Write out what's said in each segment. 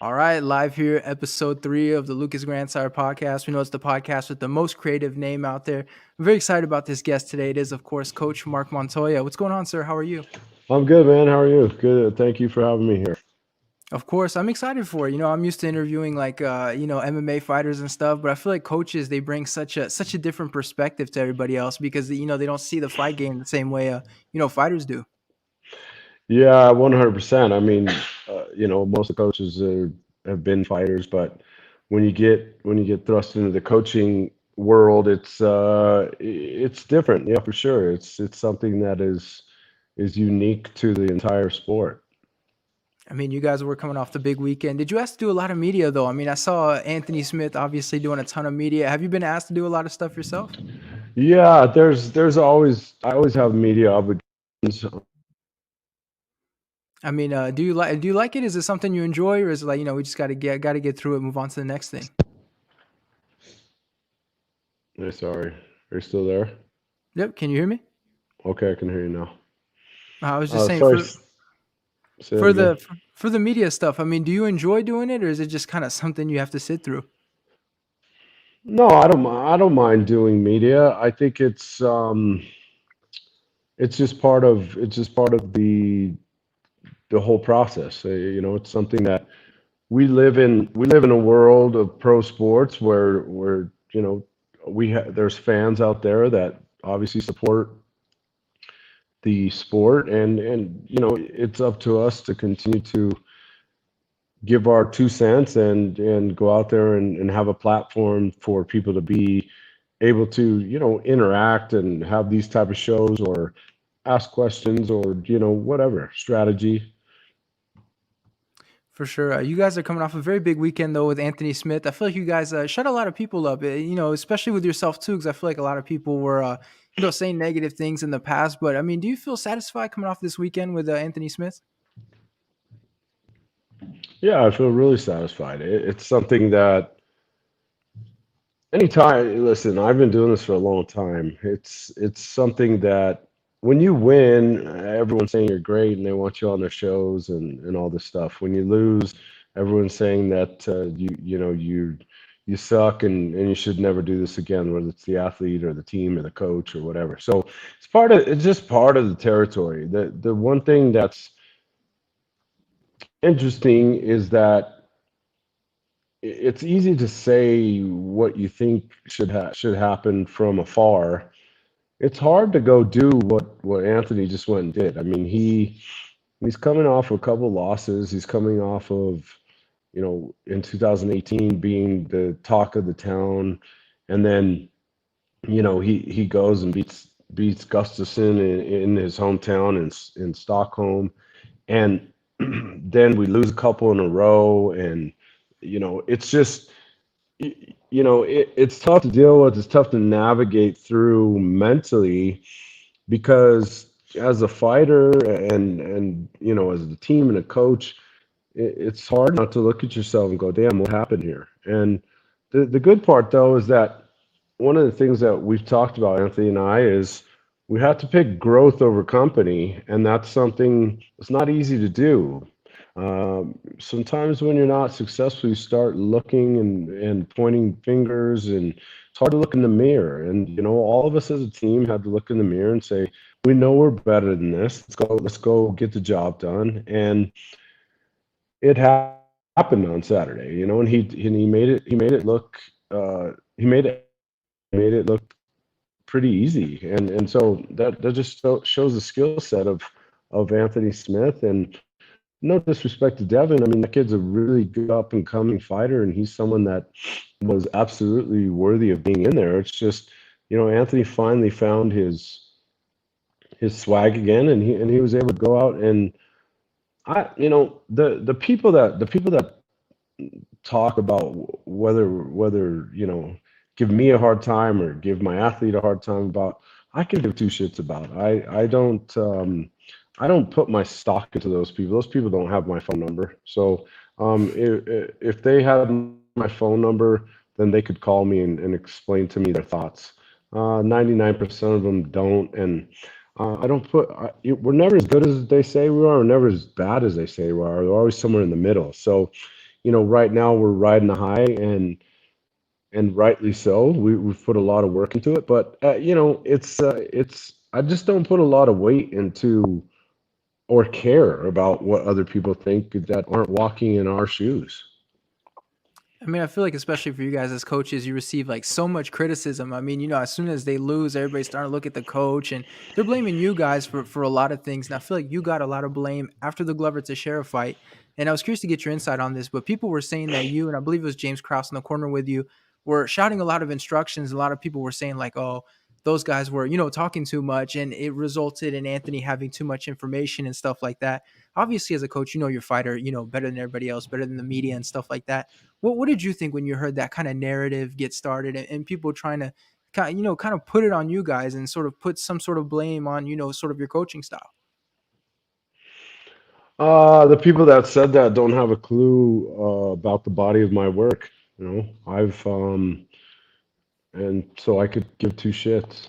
All right, live here, episode 3 of the Grandsire podcast. We know it's the podcast with the most creative name out there. I'm very excited about this guest today. It is, of course, Coach Marc Montoya. What's going on, sir? How are you? I'm good, man. How are you? Good. Thank you for having me here. Of course, I'm excited for it. I'm used to interviewing MMA fighters and stuff, but I feel like coaches they bring such a different perspective to everybody else because they don't see the fight game the same way fighters do. Yeah, 100%. I mean, most of the coaches have been fighters, but when you get thrust into the coaching world, it's different. Yeah, for sure. It's something that is unique to the entire sport. I mean, you guys were coming off the big weekend. Did you ask to do a lot of media though? I mean, I saw Anthony Smith obviously doing a ton of media. Have you been asked to do a lot of stuff yourself? Yeah, there's always I always have media obligations. I mean, do you like it? Is it something you enjoy, or is it like we just got to get through it, move on to the next thing? Sorry, are you still there? Yep. Can you hear me? Okay, I can hear you now. I was just saying Sorry, say that for again. the for the media stuff. I mean, do you enjoy doing it, or is it just kind of something you have to sit through? No, I don't. I don't mind doing media. I think it's just part of the whole process. It's something that we live in. We live in a world of pro sports where there's fans out there that obviously support the sport, and it's up to us to continue to give our 2 cents and go out there and have a platform for people to be able to interact and have these type of shows or ask questions or whatever strategy. For sure. You guys are coming off a very big weekend though with Anthony Smith. I feel like you guys shut a lot of people up. Especially with yourself too, because I feel like a lot of people were saying negative things in the past. But I mean, do you feel satisfied coming off this weekend with Anthony Smith? Yeah, I feel really satisfied. It's something that anytime, listen, I've been doing this for a long time. It's something that when you win, everyone's saying you're great and they want you on their shows and all this stuff. When you lose, everyone's saying that you suck and you should never do this again, whether it's the athlete or the team or the coach or whatever. So it's just part of the territory. The one thing that's interesting is that it's easy to say what you think should happen from afar. It's hard to go do what Anthony just went and did. I mean, he's coming off a couple losses. He's coming off of in 2018 being the talk of the town, and then he goes and beats Gustafsson in his hometown in Stockholm, and then we lose a couple in a row, and it's just it's tough to deal with. It's tough to navigate through mentally because as a fighter and as a team and a coach, it's hard not to look at yourself and go, "Damn, what happened here?" And the good part though is that one of the things that we've talked about, Anthony and I, is we have to pick growth over company, and that's something that's not easy to do. Sometimes when you're not successful, you start looking and pointing fingers, and it's hard to look in the mirror. And all of us as a team had to look in the mirror and say, "We know we're better than this. Let's go get the job done." And it happened on Saturday, and he made it look pretty easy, and so that just shows the skill set of Anthony Smith. And no disrespect to Devin, I mean that kid's a really good up and coming fighter, and he's someone that was absolutely worthy of being in there. It's just Anthony finally found his swag again, and he was able to go out and the people that talk about whether give me a hard time or give my athlete a hard time about, I can give two shits about. I don't put my stock into those people. Those people don't have my phone number. So if they had my phone number, then they could call me and explain to me their thoughts. 99% of them don't, and I don't we're never as good as they say we are, or never as bad as they say we are. We're always somewhere in the middle. So right now we're riding a high, and rightly so. We've put a lot of work into it, but it's I just don't put a lot of weight into or care about what other people think that aren't walking in our shoes. I mean, I feel like especially for you guys as coaches, you receive like so much criticism. I mean, as soon as they lose, everybody's starting to look at the coach and they're blaming you guys for a lot of things. And I feel like you got a lot of blame after the Glover to Sheriff fight. And I was curious to get your insight on this, but people were saying that you, and I believe it was James Krause in the corner with you, were shouting a lot of instructions. A lot of people were saying like, oh, those guys were, talking too much, and it resulted in Anthony having too much information and stuff like that. Obviously, as a coach, you know your fighter, better than everybody else, better than the media and stuff like that. What did you think when you heard that kind of narrative get started, and people trying to kind of put it on you guys and sort of put some sort of blame on, sort of your coaching style? The people that said that don't have a clue about the body of my work. I've and so I could give two shits.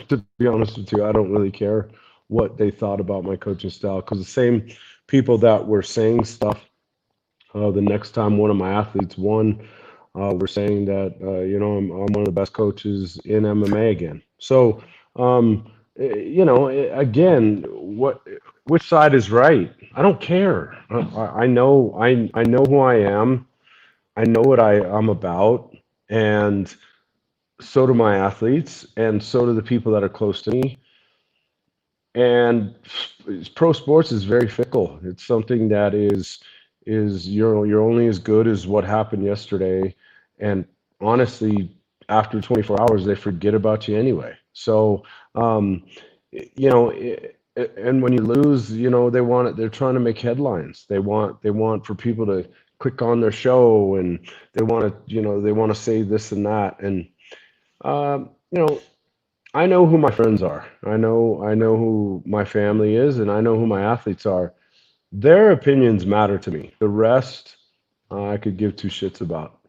To be honest with you, I don't really care what they thought about my coaching style, because the same people that were saying stuff the next time one of my athletes won, were saying that I'm one of the best coaches in MMA again. So again, which side is right? I don't care. I know who I am. I know what I'm about, and so do my athletes, and so do the people that are close to me. And pro sports is very fickle. It's something that is you're only as good as what happened yesterday, and honestly, after 24 hours, they forget about you anyway. So, and when you lose, they want it. They're trying to make headlines. They want for people to click on their show, and they want to say this and that, and um, you know I know who my friends are. I know who my family is, and I know who my athletes are. Their opinions matter to me. The rest, I could give two shits about.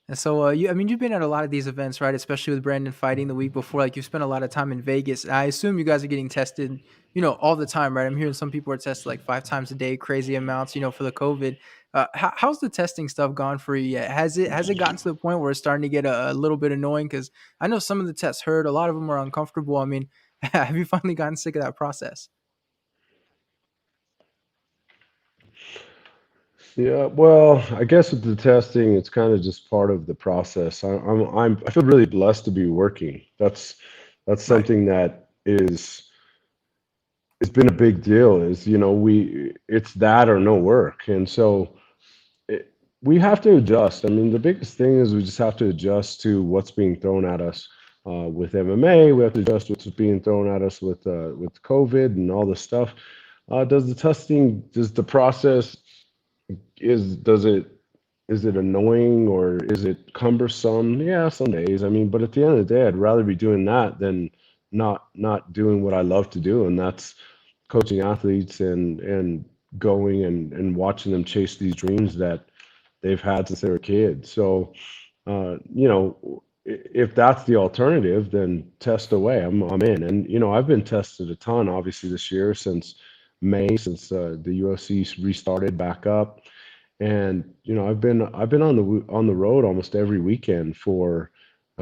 And so, I mean, you've been at a lot of these events, right? Especially with Brandon fighting the week before. Like, you spent a lot of time in Vegas. I assume you guys are getting tested, all the time, right? I'm hearing some people are tested like 5 times a day, crazy amounts, for the COVID. How's the testing stuff gone for you yet? Has it gotten to the point where it's starting to get a little bit annoying? Because I know some of the tests hurt, a lot of them are uncomfortable. I mean, have you finally gotten sick of that process? Yeah, well, I guess with the testing, it's kind of just part of the process. I feel really blessed to be working. That's Right. something that is it's been a big deal. Is it's that or no work, and so it, we have to adjust. I mean, the biggest thing is we just have to adjust to what's being thrown at us with MMA. We have to adjust what's being thrown at us with COVID and all this stuff. Does the process is does it is it annoying or is it cumbersome? Yeah, some days. I mean, but at the end of the day, I'd rather be doing that than not doing what I love to do, and that's coaching athletes and going and watching them chase these dreams that they've had since they were kids. So, if that's the alternative, then test away. I'm in, and I've been tested a ton, obviously this year since May, since the UFC restarted back up, and I've been on the road almost every weekend for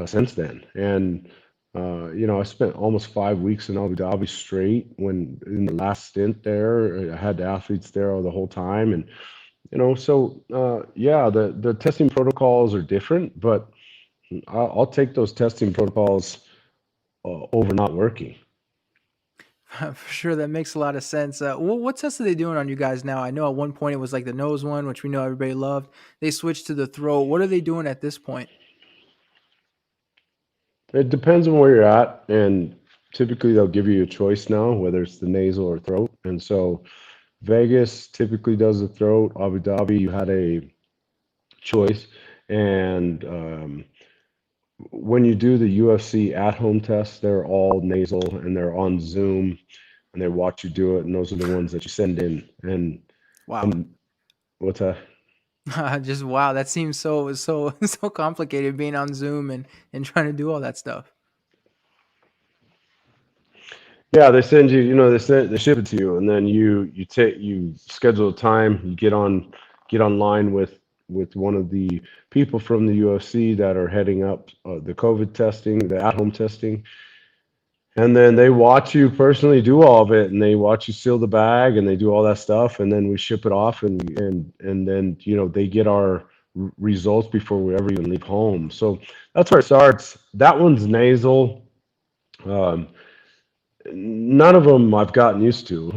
since then, and I spent almost 5 weeks in Abu Dhabi straight when in the last stint there. I had the athletes there the whole time, and yeah, the testing protocols are different, but I'll take those testing protocols over not working. For sure, that makes a lot of sense. What tests are they doing on you guys now? I know at one point it was like the nose one, which we know everybody loved. They switched to the throat. What are they doing at this point? It depends on where you're at, and typically they'll give you a choice now, whether it's the nasal or throat. And so Vegas typically does the throat. Abu Dhabi, you had a choice, and when you do the UFC at-home tests, they're all nasal and they're on Zoom, and they watch you do it, and those are the ones that you send in. And Wow. and what's that? Just wow, that seems so so complicated being on Zoom and trying to do all that stuff. Yeah, they send you, they ship it to you, and then you schedule a time, you get online with one of the people from the UFC that are heading up the COVID testing, the at-home testing, and then they watch you personally do all of it, and they watch you seal the bag, and they do all that stuff, and then we ship it off, and then they get our results before we ever even leave home. So that's where it starts. That one's nasal. Um, None of them I've gotten used to.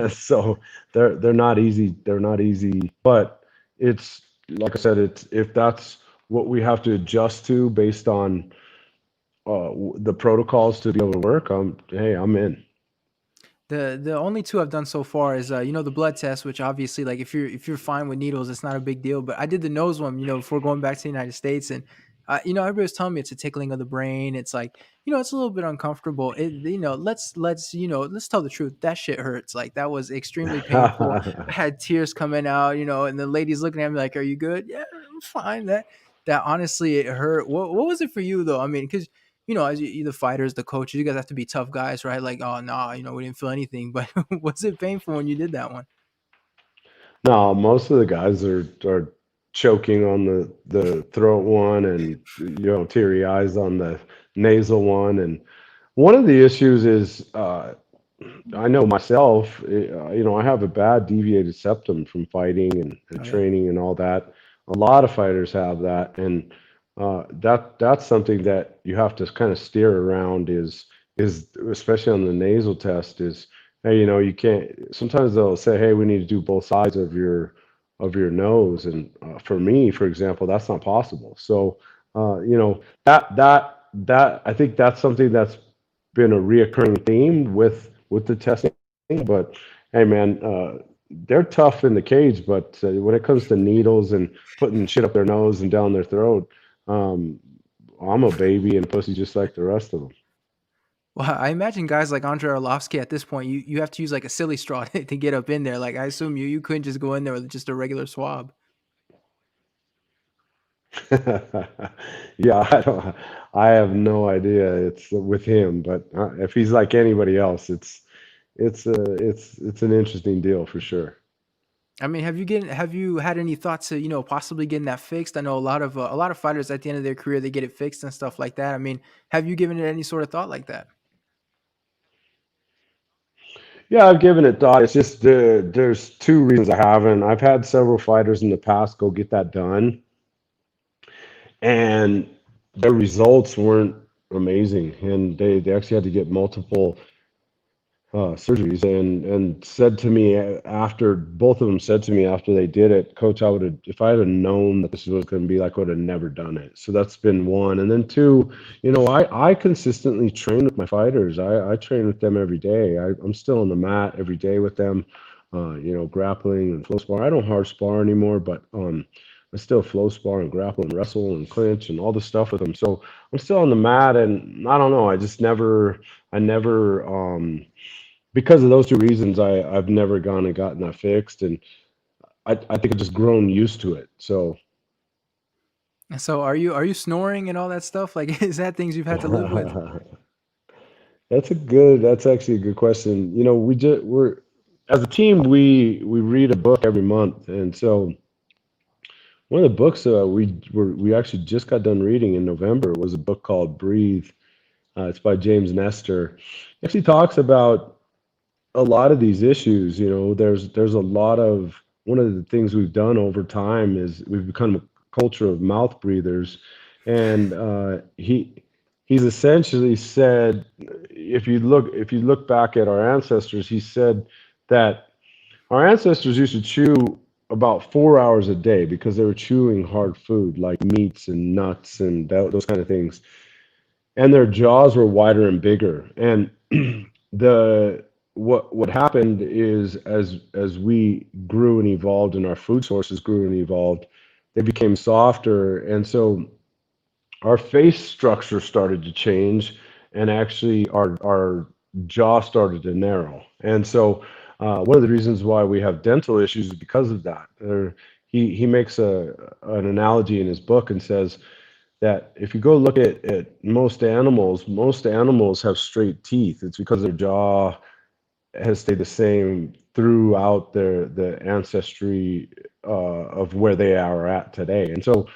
So they're not easy. They're not easy, but it's like I said. It's if that's what we have to adjust to based on the protocols to be able to work. I'm in. The only two I've done so far is the blood test, which obviously, like, if you're fine with needles, it's not a big deal. But I did the nose one, before going back to the United States, and everybody was telling me it's a tickling of the brain. It's like, it's a little bit uncomfortable. Let's tell the truth. That shit hurts. Like, that was extremely painful. I had tears coming out, and the lady's looking at me like, "Are you good?" "Yeah, I'm fine." That honestly, it hurt. What was it for you though? I mean, because as the fighters, the coaches, you guys have to be tough guys, right? Like, oh no, we didn't feel anything. But was it painful when you did that one? No, most of the guys are choking on the throat one, and teary eyes on the nasal one. And one of the issues is I know myself, I have a bad deviated septum from fighting and Oh yeah. training and all that. A lot of fighters have that, and that's something that you have to kind of steer around. Is especially on the nasal test is, hey, you can't. Sometimes they'll say, hey, we need to do both sides of your nose, and for me, for example, that's not possible. So, that I think that's something that's been a reoccurring theme with the testing. But hey, man, they're tough in the cage, but when it comes to needles and putting shit up their nose and down their throat, um, I'm a baby and pussy just like the rest of them. Well, I imagine guys like Andre Arlovsky at this point, you have to use like a silly straw to get up in there. Like, I assume you couldn't just go in there with just a regular swab. Yeah, I have no idea. It's with him, but if he's like anybody else, it's an interesting deal for sure. I mean, have you had any thoughts to possibly getting that fixed? I know a lot of fighters at the end of their career, they get it fixed and stuff like that. I mean, have you given it any sort of thought like that? Yeah, I've given it thought. It's just there's two reasons I haven't. I've had several fighters in the past go get that done, and their results weren't amazing, and they actually had to get multiple surgeries, and said to me after both of them said to me after they did it, Coach, I would have if I had known that this was going to be like, I would have never done it. So that's been one, and then two, I consistently train with my fighters. I train with them every day. I'm still on the mat every day with them, grappling and flow spar. I don't hard spar anymore, but I still flow spar and grapple and wrestle and clinch and all the stuff with them. So I'm still on the mat, and I don't know. I never because of those two reasons, I've never gone and gotten that fixed, and I think I've just grown used to it. So And so, are you snoring and all that stuff? Like, is that things you've had to live with? that's actually a good question. We're as a team, we read a book every month, and so one of the books we actually just got done reading in November was a book called Breathe. It's by James Nestor. He actually talks about a lot of these issues. There's a lot of one of the things we've done over time is we've become a culture of mouth breathers, and he's essentially said, if you look back at our ancestors, he said that our ancestors used to chew about 4 hours a day because they were chewing hard food like meats and nuts and those kind of things, and their jaws were wider and bigger. And the what happened is as we grew and evolved and our food sources grew and evolved, they became softer, and so our face structure started to change, and actually our jaw started to narrow. And so one of the reasons why we have dental issues is because of that. He makes an analogy in his book and says that if you go look at most animals have straight teeth. It's because their jaw has stayed the same throughout the ancestry of where they are at today. And so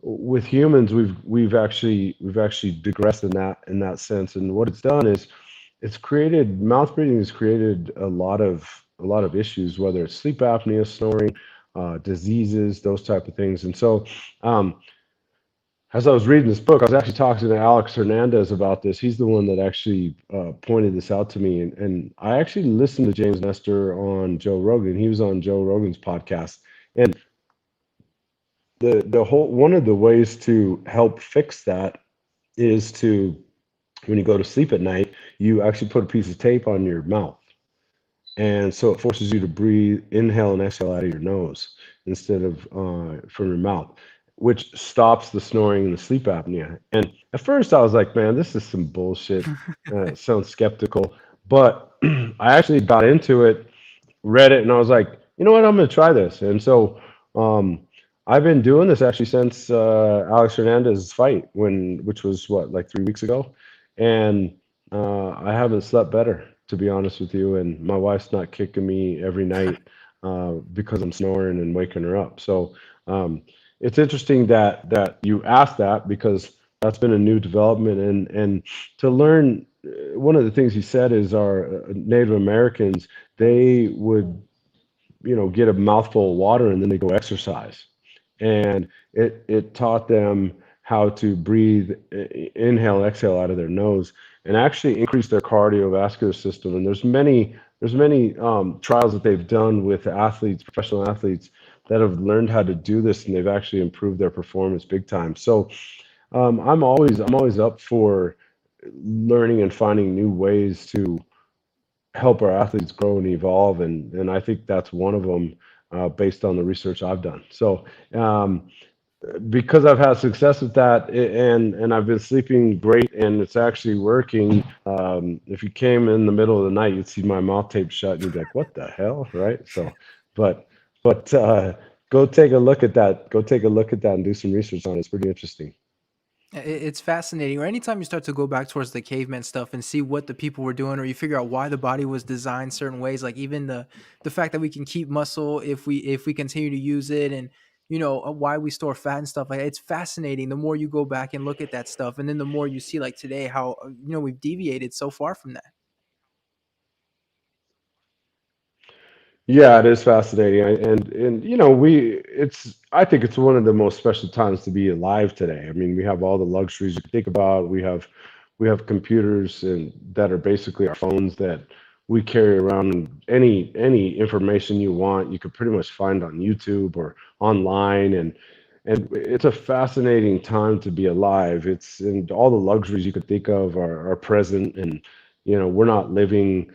with humans, we've actually digressed in that sense. And what it's done is it's created mouth breathing has created a lot of issues, whether it's sleep apnea, snoring, diseases, those type of things. And so um, as I was reading this book, I was actually talking to Alex Hernandez about this. He's the one that actually pointed this out to me, and I actually listened to James Nestor on Joe Rogan. He was on Joe Rogan's podcast, and the whole one of the ways to help fix that is to when you go to sleep at night, you actually put a piece of tape on your mouth. And so it forces you to breathe, inhale and exhale out of your nose instead of from your mouth, which stops the snoring and the sleep apnea. And at first I was like, man, this is some bullshit. It sounds skeptical. But I actually got into it, read it, and I was like, you know what, I'm going to try this. And so um, I've been doing this actually since Alex Hernandez's fight, which was what, like 3 weeks ago, and I haven't slept better, to be honest with you. And my wife's not kicking me every night because I'm snoring and waking her up. So um, it's interesting that you asked that because that's been a new development, and to learn. One of the things he said is our Native Americans, they would get a mouthful of water and then they go exercise. And it taught them how to breathe, inhale, exhale out of their nose, and actually increase their cardiovascular system. And there's many trials that they've done with athletes, professional athletes, that have learned how to do this, and they've actually improved their performance big time. So I'm always up for learning and finding new ways to help our athletes grow and evolve, and I think that's one of them, based on the research I've done. So um, because I've had success with that, and I've been sleeping great, and it's actually working. If you came in the middle of the night, you'd see my mouth taped shut, and you'd be like, "What the hell?" Right? So, but but go take a look at that. Go take a look at that and do some research on it. It's pretty interesting. It's fascinating. Or anytime you start to go back towards the caveman stuff and see what the people were doing, or you figure out why the body was designed certain ways, like even the fact that we can keep muscle if we continue to use it, and why we store fat and stuff like that. It's fascinating. The more you go back and look at that stuff, and then the more you see like today how we've deviated so far from that. Yeah, it is fascinating, and I think it's one of the most special times to be alive today. I mean, we have all the luxuries you can think about. We have computers and that are basically our phones that we carry around. Any information you want, you could pretty much find on YouTube or online, and it's a fascinating time to be alive. It's and all the luxuries you could think of are present, and we're not living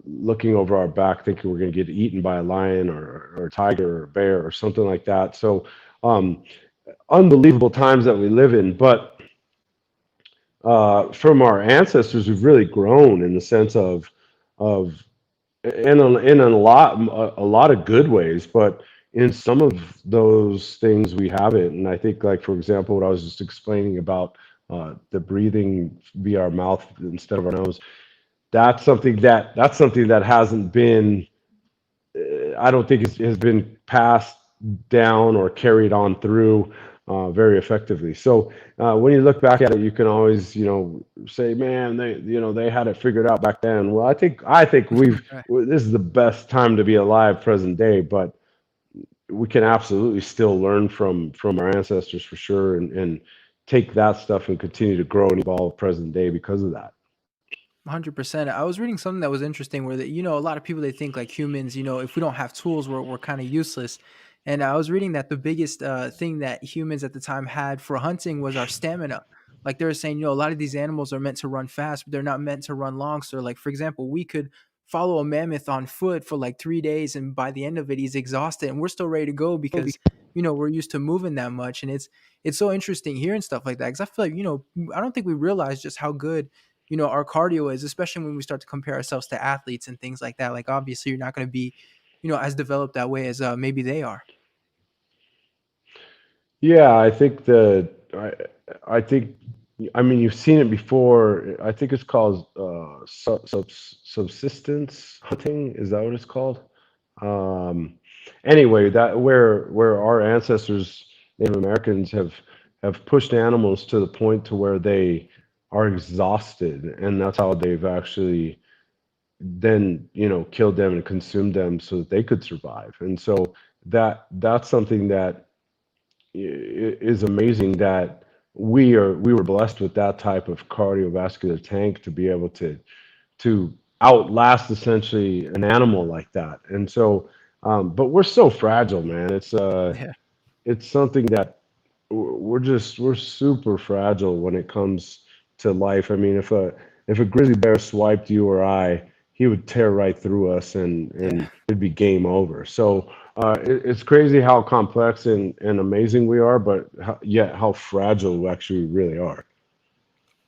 looking over our back thinking we're going to get eaten by a lion or a tiger or a bear or something like that. So um, unbelievable times that we live in, but from our ancestors, we've really grown in the sense of in a lot of good ways, but in some of those things we haven't. And I think, like for example, what I was just explaining about the breathing via our mouth instead of our nose. That's something that hasn't been. I don't think has been passed down or carried on through very effectively. So when you look back at it, you can always, say, "Man, they had it figured out back then." Well, I think Right. this is the best time to be alive, present day. But we can absolutely still learn from our ancestors for sure, and take that stuff and continue to grow and evolve present day because of that. 100%. I was reading something that was interesting where a lot of people they think like humans, if we don't have tools, we're kind of useless. And I was reading that the biggest thing that humans at the time had for hunting was our stamina. Like they were saying, a lot of these animals are meant to run fast, but they're not meant to run long. So, like for example, we could follow a mammoth on foot for like 3 days, and by the end of it, he's exhausted, and we're still ready to go because we're used to moving that much. And it's so interesting hearing stuff like that because I feel like I don't think we realize just how good our cardio is, especially when we start to compare ourselves to athletes and things like that. Like obviously you're not going to be, as developed that way as maybe they are. Yeah, I think, I mean, you've seen it before. I think it's called subsistence hunting. Is that what it's called? Um, anyway, that where our ancestors, Native Americans, have pushed animals to the point to where they are exhausted, and that's how they've actually then killed them and consumed them so that they could survive. And so that's something that is amazing, that we were blessed with that type of cardiovascular tank to be able to outlast essentially an animal like that. And so, but we're so fragile, man. Yeah. It's something that we're super fragile when it comes to life. I mean, if a grizzly bear swiped you or I, he would tear right through us, Yeah. and it'd be game over. So it's crazy how complex and amazing we are, but yet how fragile we actually really are.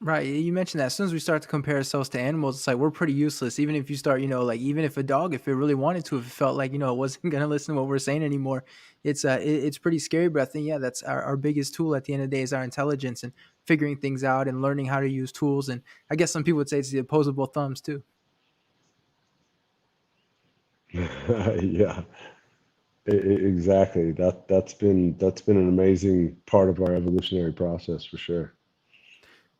Right. You mentioned that as soon as we start to compare ourselves to animals, it's like we're pretty useless. Even if you start, like even if a dog, if it really wanted to, if it felt like, it wasn't gonna listen to what we're saying anymore, it's pretty scary. But I think yeah, that's our biggest tool at the end of the day is our intelligence and figuring things out and learning how to use tools. And I guess some people would say it's the opposable thumbs too. Yeah, exactly. That's been an amazing part of our evolutionary process for sure.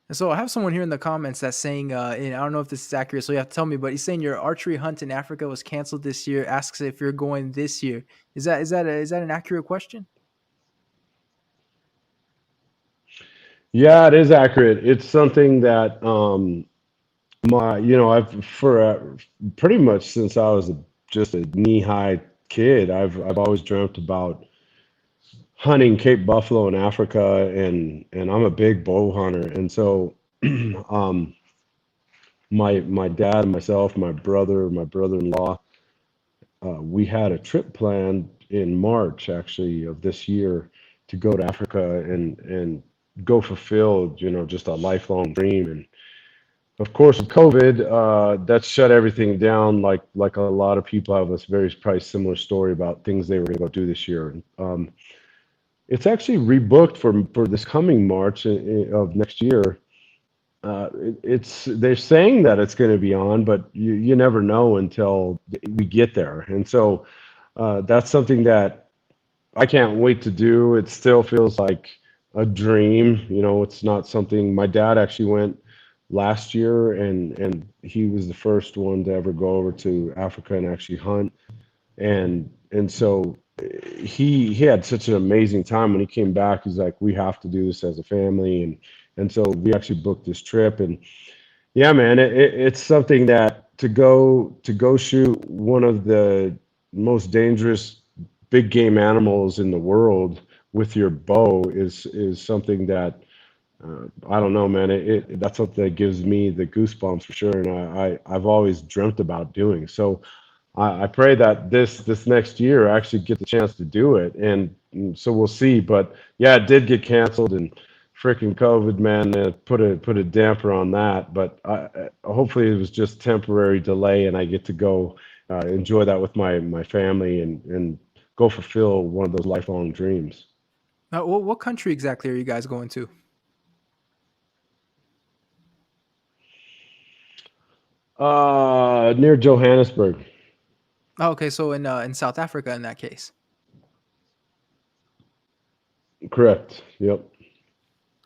And so I have someone here in the comments that's saying, and I don't know if this is accurate, so you have to tell me, but he's saying your archery hunt in Africa was canceled this year. Asks if you're going this year. Is that an accurate question? Yeah, it is accurate. It's something that I've for pretty much since I was just a knee high kid, I've always dreamt about hunting Cape buffalo in Africa, and I'm a big bow hunter, and so um, my dad, myself, my brother-in-law, we had a trip planned in March actually of this year to go to Africa and go fulfill just a lifelong dream. And of course, with COVID, that shut everything down. Like a lot of people have this very probably similar story about things they were going to go do this year. It's actually rebooked for this coming March of next year. It's they're saying that it's going to be on, but you never know until we get there. And so that's something that I can't wait to do. It still feels like a dream. It's not something. My dad actually went last year, and he was the first one to ever go over to Africa and actually hunt. And so he had such an amazing time when he came back. He's like, we have to do this as a family, and so we actually booked this trip. And yeah, man, it's something that to go shoot one of the most dangerous big game animals in the world with your bow is something that I don't know, man. That's something that gives me the goosebumps for sure, and I've always dreamt about doing. So I pray that this next year I actually get the chance to do it, and so we'll see. But yeah, it did get canceled, and freaking COVID, man, put a damper on that. But hopefully it was just temporary delay, and I get to go enjoy that with my family and go fulfill one of those lifelong dreams. What country exactly are you guys going to? Near Johannesburg. Oh, okay, so in South Africa in that case. Correct. Yep.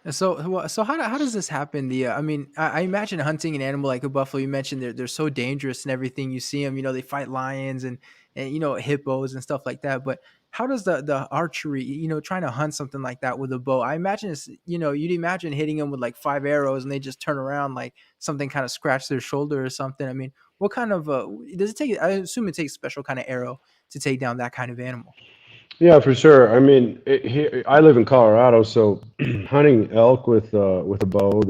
And so how does this happen? I mean, I imagine hunting an animal like a buffalo. You mentioned they're so dangerous and everything. You see them, they fight lions and hippos and stuff like that. But how does the archery, trying to hunt something like that with a bow? I imagine it's you'd imagine hitting them with like 5 arrows and they just turn around like something kind of scratch their shoulder or something. I mean, what kind of does it take? I assume it takes a special kind of arrow to take down that kind of animal. Yeah, for sure. I mean, here, I live in Colorado, so hunting elk with a bow,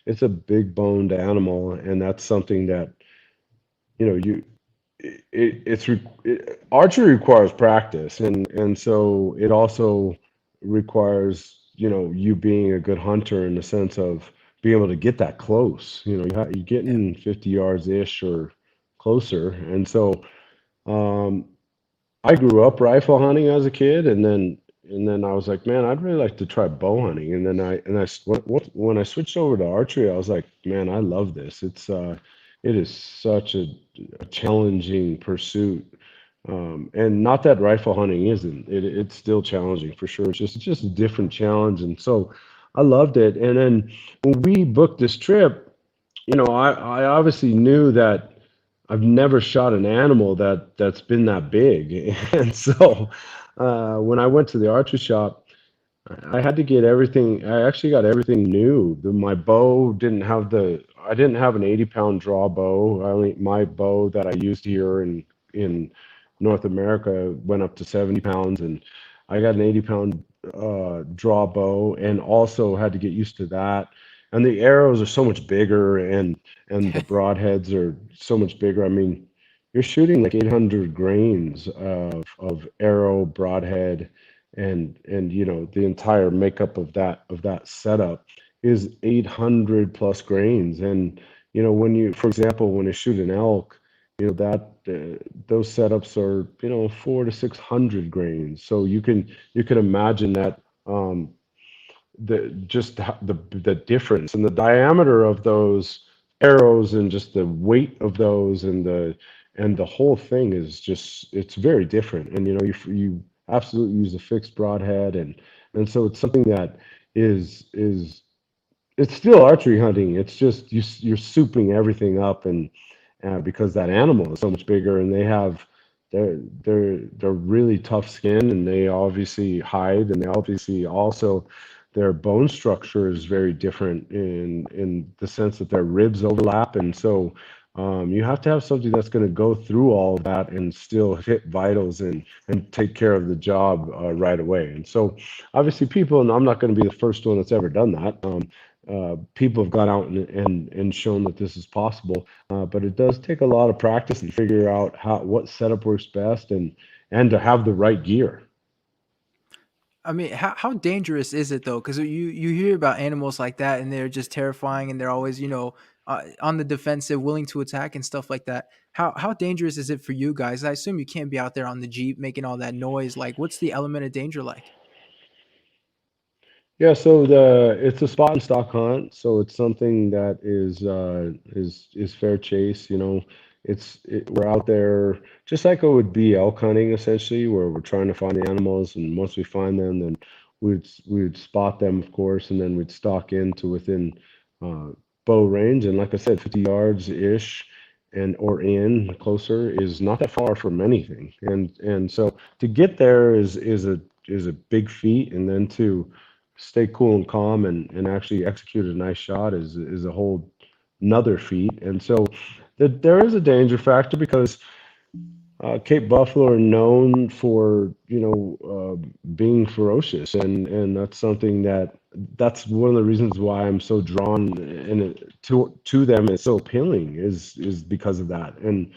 it's a big boned animal, and that's something that you archery requires practice, and so it also requires you being a good hunter in the sense of being able to get that close. You Yeah. getting 50 yards ish or closer, and so. Um, I grew up rifle hunting as a kid, and then I was like, man, I'd really like to try bow hunting. And then when I switched over to archery, I was like, man, I love this. It is such a challenging pursuit And not that rifle hunting isn't. It's still challenging for sure. It's just a different challenge, and so I loved it. And then when we booked this trip, I obviously knew that I've never shot an animal that's been that big, and so when I went to the archery shop, I had to get everything. I actually got everything new. My bow didn't have the. I didn't have an 80-pound draw bow. My bow that I used here in North America went up to 70 pounds, and I got an 80-pound draw bow, and also had to get used to that. And the arrows are so much bigger, and the broadheads are so much bigger. I mean, you're shooting like 800 grains of arrow broadhead, and the entire makeup of that setup is 800 plus grains. And when you, for example, when you shoot an elk, that those setups are 400 to 600 grains. So you can imagine that, the difference and the diameter of those arrows, and just the weight of those, and the whole thing is just, it's very different. And you absolutely use a fixed broadhead, and so it's something that is it's still archery hunting. It's just you're souping everything up, and because that animal is so much bigger, and they're really tough skin, and they obviously hide, and they obviously also, their bone structure is very different in the sense that their ribs overlap. And so you have to have something that's going to go through all of that and still hit vitals, and take care of the job right away. And so obviously people, and I'm not going to be the first one that's ever done that. People have gone out and shown that this is possible, but it does take a lot of practice and figure out what setup works best, and to have the right gear. I mean, how dangerous is it though? Because you hear about animals like that, and they're just terrifying, and they're always on the defensive, willing to attack and stuff like that. How dangerous is it for you guys? I assume you can't be out there on the jeep making all that noise. Like, what's the element of danger like? Yeah, so it's a spot and stock hunt, so it's something that is fair chase. We're out there just like it would be elk hunting, essentially, where we're trying to find the animals, and once we find them, then we'd spot them, of course, and then we'd stalk into within uh, bow range. And like I said, 50 yards ish, and or in closer is not that far from anything. And so to get there is a big feat, and then to stay cool and calm, and actually execute a nice shot is a whole another feat. And so there is a danger factor, because Cape Buffalo are known for being ferocious, and that's something that's one of the reasons why I'm so drawn, to them. It's so appealing, is because of that. And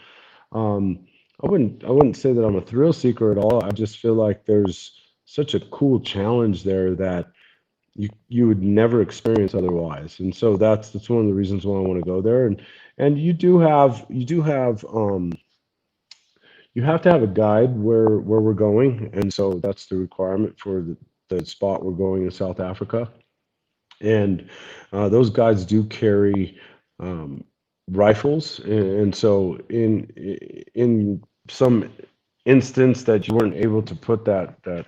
I wouldn't say that I'm a thrill seeker at all. I just feel like there's such a cool challenge there that you would never experience otherwise. And so that's one of the reasons why I want to go there. And you have to have a guide where we're going, and so that's the requirement for the spot we're going in South Africa. And those guides do carry um, rifles, and so in some instance that you weren't able to put that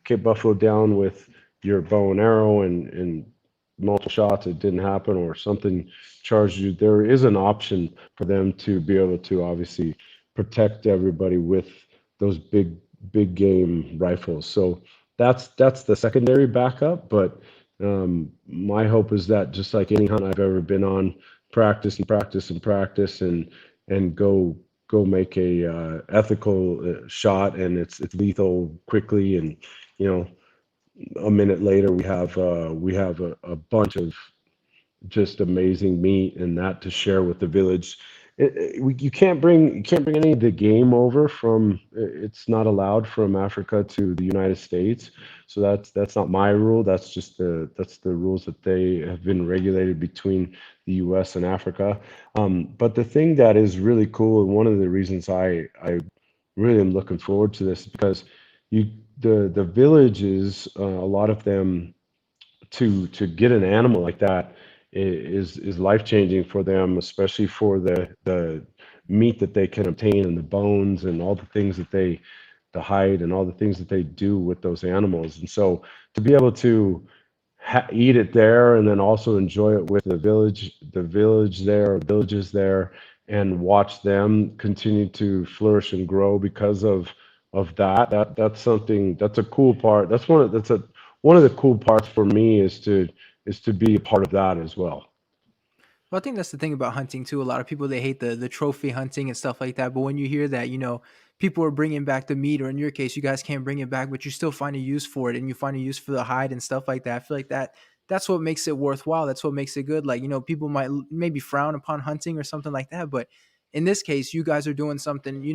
Cape Buffalo down with your bow and arrow, and multiple shots, it didn't happen, or something charged you, there is an option for them to be able to obviously protect everybody with those big game rifles. So that's the secondary backup. But my hope is that, just like any hunt I've ever been on, practice and practice and practice, and go make a ethical shot, and it's lethal quickly. And you know a minute later we have a bunch of just amazing meat, and that to share with the village. You can't bring any of the game over from. It's not allowed from Africa to the United States. So that's not my rule. That's the rules that they have been regulated between the U.S. and Africa. But the thing that is really cool, and one of the reasons I really am looking forward to this, because you the villages, a lot of them, to get an animal like that is life changing for them, especially for the meat that they can obtain and the bones and all the things that they the hide and all the things that they do with those animals. And so to be able to eat it there and then also enjoy it with the village there, or villages there, and watch them continue to flourish and grow because of that. That's something that's a cool part. That's a one of the cool parts for me is to be a part of that as well. Well, I think that's the thing about hunting too. A lot of people they hate the trophy hunting and stuff like that. But when you hear that, people are bringing back the meat, or in your case, you guys can't bring it back, but you still find a use for it, and you find a use for the hide and stuff like that. I feel like that's what makes it worthwhile. That's what makes it good. Like people might maybe frown upon hunting or something like that, but in this case, you guys are doing something.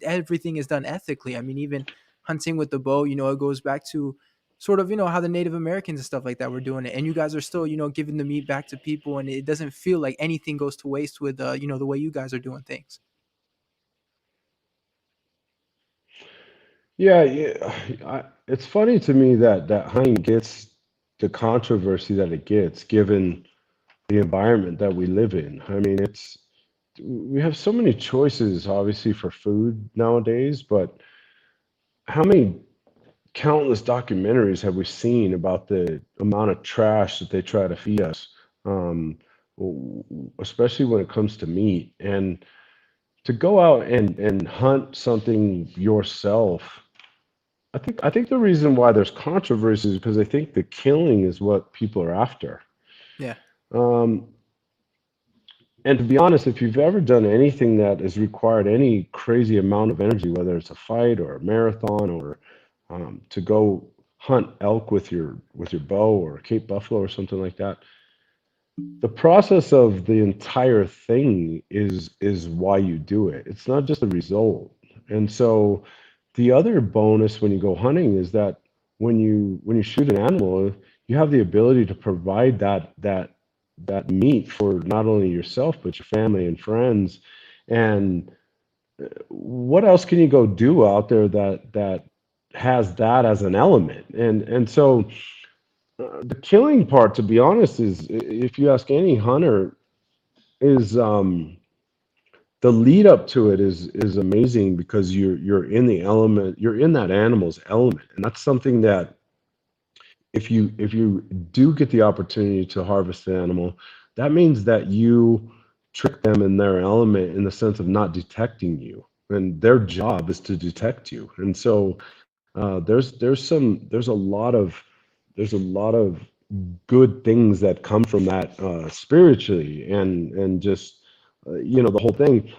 Everything is done ethically. I mean, even hunting with the bow, it goes back to sort of how the Native Americans and stuff like that were doing it, and you guys are still giving the meat back to people, and it doesn't feel like anything goes to waste with the way you guys are doing things. Yeah, yeah. It's funny to me that hunting gets the controversy that it gets, given the environment that we live in. I mean, it's we have so many choices, obviously, for food nowadays, but how many countless documentaries have we seen about the amount of trash that they try to feed us, um, especially when it comes to meat? And to go out and hunt something yourself, I think the reason why there's controversy is because I think the killing is what people are after. Yeah. Um, and to be honest, if you've ever done anything that has required any crazy amount of energy, whether it's a fight or a marathon or to go hunt elk with your bow or Cape buffalo or something like that, the process of the entire thing is why you do it. It's not just the result. And so the other bonus when you go hunting is that when you shoot an animal, you have the ability to provide that meat for not only yourself but your family and friends. And what else can you go do out there that has that as an element? And so the killing part, to be honest, is if you ask any hunter, is the lead up to it is amazing because you're in the element, you're in that animal's element, and that's something that if you do get the opportunity to harvest the animal, that means that you trick them in their element in the sense of not detecting you, and their job is to detect you. And so there's a lot of good things that come from that spiritually and just the whole thing.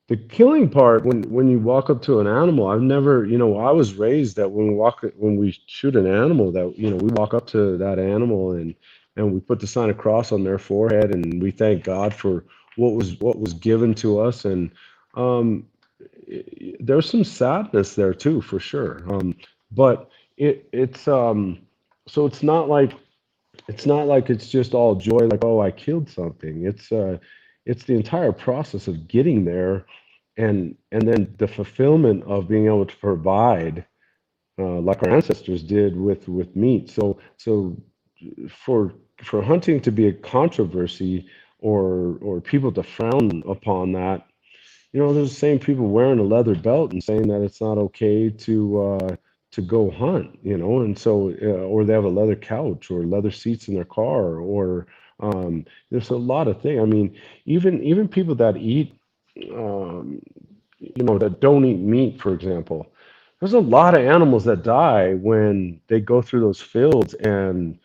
The killing part, when you walk up to an animal, I've never, I was raised that when we shoot an animal, that we walk up to that animal and we put the sign of cross on their forehead and we thank God for what was given to us. And um, there's some sadness there too, for sure. But it's so it's not like it's just all joy, like, oh, I killed something. It's the entire process of getting there, and then the fulfillment of being able to provide, like our ancestors did with meat. So for for hunting to be a controversy, or people to frown upon that, there's the same people wearing a leather belt and saying that it's not okay to go hunt, and so or they have a leather couch or leather seats in their car, or there's a lot of things. I mean, even people that eat, um, that don't eat meat, for example. There's a lot of animals that die when they go through those fields and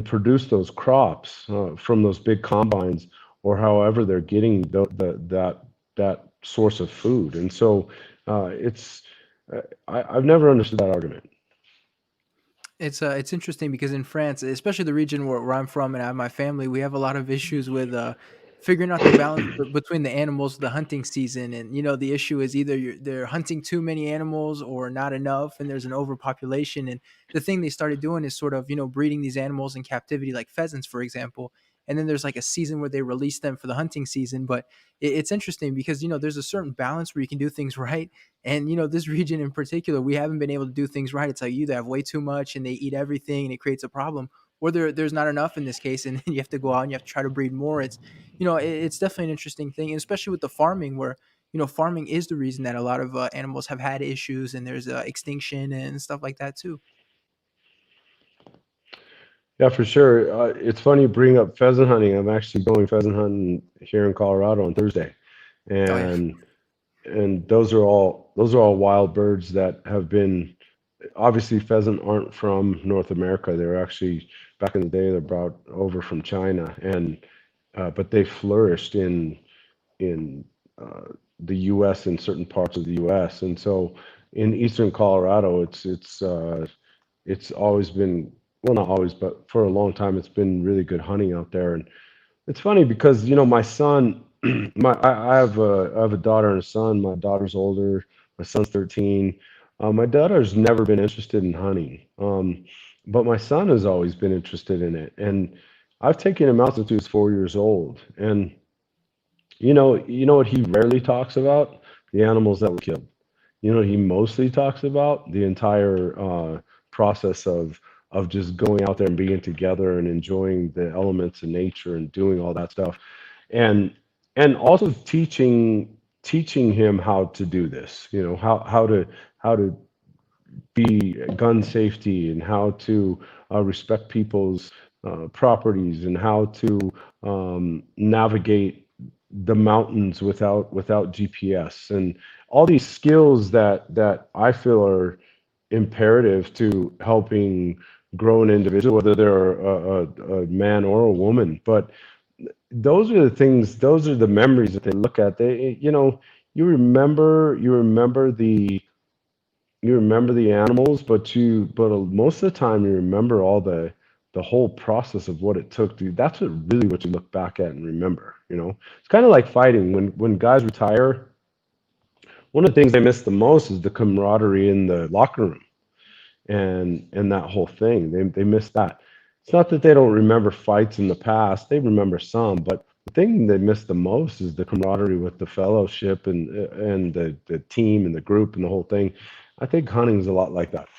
produce those crops from those big combines, or however they're getting that source of food. And so it's I've never understood that argument. It's interesting because in France, especially the region where I'm from and I have my family, we have a lot of issues with figuring out the balance between the animals, the hunting season, and the issue is either they're hunting too many animals or not enough, and there's an overpopulation. And the thing they started doing is sort of breeding these animals in captivity, like pheasants, for example. And then there's like a season where they release them for the hunting season. But it's interesting because there's a certain balance where you can do things right, and this region in particular, we haven't been able to do things right. It's like you either have way too much and they eat everything and it creates a problem, or there's not enough in this case, and then you have to go out and you have to try to breed more. It's it's definitely an interesting thing, and especially with the farming where farming is the reason that a lot of animals have had issues, and there's extinction and stuff like that too. Yeah, for sure. It's funny you bring up pheasant hunting. I'm actually going pheasant hunting here in Colorado on Thursday, Oh yeah. and those are all wild birds that have been obviously pheasant aren't from North America. They're actually back in the day they're brought over from China, and but they flourished in the U.S. in certain parts of the U.S. And so in eastern Colorado, it's always been, well, not always, but for a long time, it's been really good hunting out there. And it's funny because my son, I have a daughter and a son. My daughter's older. My son's 13. My daughter's never been interested in hunting, but my son has always been interested in it. And I've taken him out since he was 4 years old. And you know what he rarely talks about? The animals that we killed. You know, he mostly talks about the entire process of just going out there and being together and enjoying the elements of nature and doing all that stuff, and also teaching him how to do this. You know, how to be gun safety and how to respect people's properties and how to navigate the mountains without GPS and all these skills that I feel are imperative to helping grow an individual, whether they're a man or a woman. But those are the things, those are the memories that they look at. You remember the animals, but most of the time you remember all the whole process of what it took to. That's what you look back at and remember. It's kind of like fighting. When guys retire, one of the things they miss the most is the camaraderie in the locker room and that whole thing. They miss that. It's not that they don't remember fights in the past. They remember some, but the thing they miss the most is the camaraderie with the fellowship and the team and the group and the whole thing. I think hunting is a lot like that.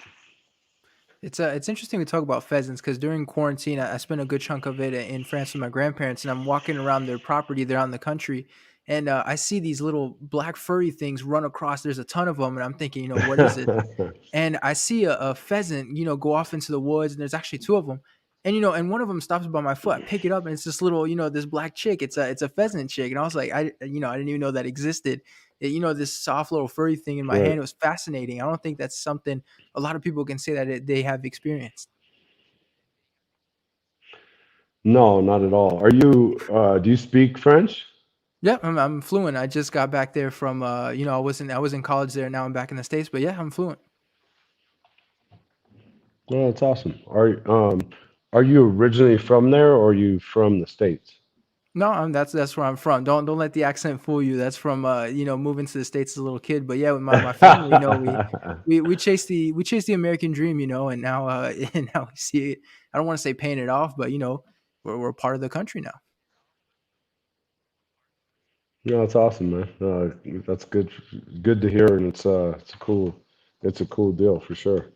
It's interesting to talk about pheasants because during quarantine, I spent a good chunk of it in France with my grandparents, and I'm walking around their property there out in the country, and I see these little black furry things run across. There's a ton of them, and I'm thinking, what is it? And I see a pheasant, go off into the woods, and there's actually two of them. And and one of them stops by my foot. I pick it up, and it's this little, this black chick. It's a pheasant chick, and I was like, I didn't even know that existed. This soft little furry thing in my hand. Right. It was fascinating. I don't think that's something a lot of people can say that they have experienced. No, not at all. Do you speak French? Yeah, I'm fluent. I just got back there from, I was in college there. Now I'm back in the States, but yeah, I'm fluent. Oh, that's awesome. Are you originally from there or are you from the States? No, that's where I'm from. Don't let the accent fool you. That's from moving to the States as a little kid. But yeah, with my family, we chase the American dream, and now and now we see it. I don't want to say paying it off, but we're part of the country now. No, that's awesome, man. That's good to hear, and it's a cool deal for sure.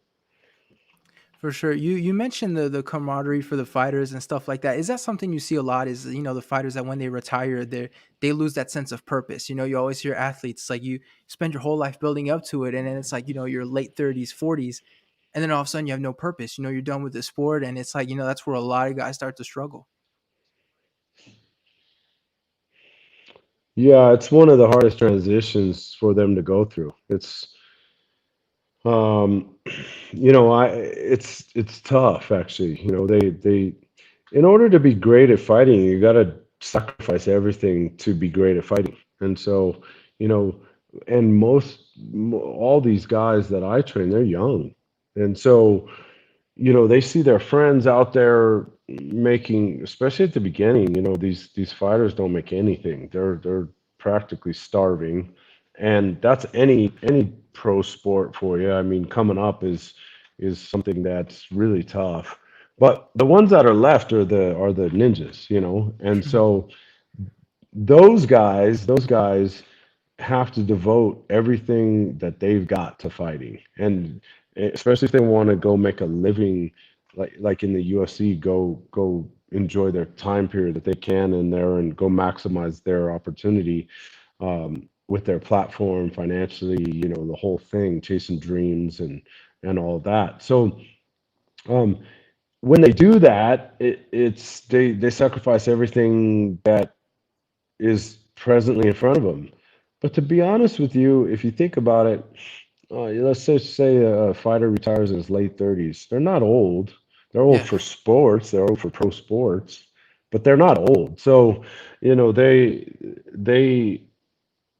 For sure. You mentioned the camaraderie for the fighters and stuff like that. Is that something you see a lot? Is the fighters that when they retire, they lose that sense of purpose. You always hear athletes like you spend your whole life building up to it, and then it's like your late 30s, 40s, and then all of a sudden you have no purpose. You're done with the sport, and it's like that's where a lot of guys start to struggle. Yeah, it's one of the hardest transitions for them to go through. Um, it's tough actually. In order to be great at fighting, you got to sacrifice everything to be great at fighting. And so, you know, and all these guys that I train, they're young. And so, they see their friends out there making, especially at the beginning, these fighters don't make anything. They're practically starving, and that's any pro sport for you. I mean, coming up is something that's really tough. But the ones that are left are the ninjas, and so those guys have to devote everything that they've got to fighting, and especially if they want to go make a living, like in the UFC, go enjoy their time period that they can in there and go maximize their opportunity. with their platform financially, the whole thing, chasing dreams and all that. So um, when they do that, it's they sacrifice everything that is presently in front of them. But to be honest with you, if you think about it, let's just say a fighter retires in his late 30s. They're not old. They're old Yeah. for sports. They're old for pro sports, but they're not old. So, they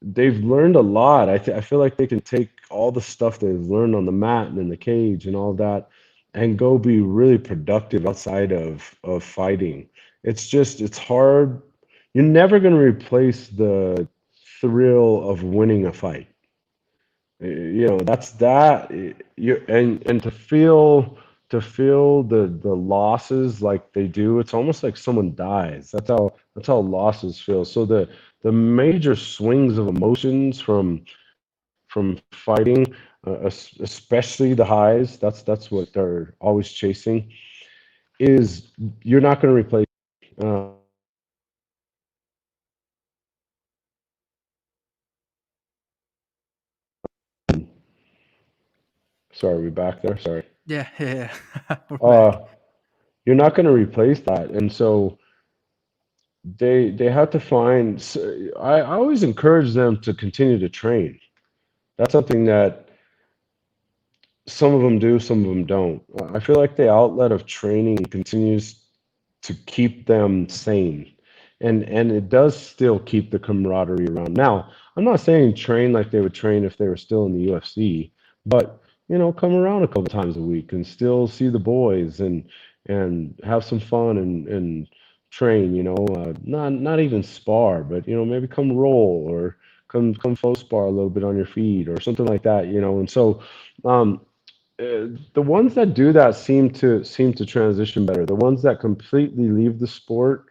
they've learned a lot. I feel like they can take all the stuff they've learned on the mat and in the cage and all that, and go be really productive outside of fighting. It's hard. You're never going to replace the thrill of winning a fight. That's that. You and to feel the losses like they do, it's almost like someone dies. That's how losses feel. So the major swings of emotions from fighting, especially the highs, that's what they're always chasing, is you're not going to replace. Sorry, are we back there? Sorry. Yeah. Yeah. Yeah. We're back. Uh, you're not going to replace that, and so they have to find. I always encourage them to continue to train. That's something that some of them do, some of them don't. I feel like the outlet of training continues to keep them sane, and it does still keep the camaraderie around. Now, I'm not saying train like they would train if they were still in the UFC, but come around a couple times a week and still see the boys and have some fun and train. Not even spar, but maybe come roll or come faux spar a little bit on your feet or something like that. And so. Um, the ones that do that seem to transition better. The ones that completely leave the sport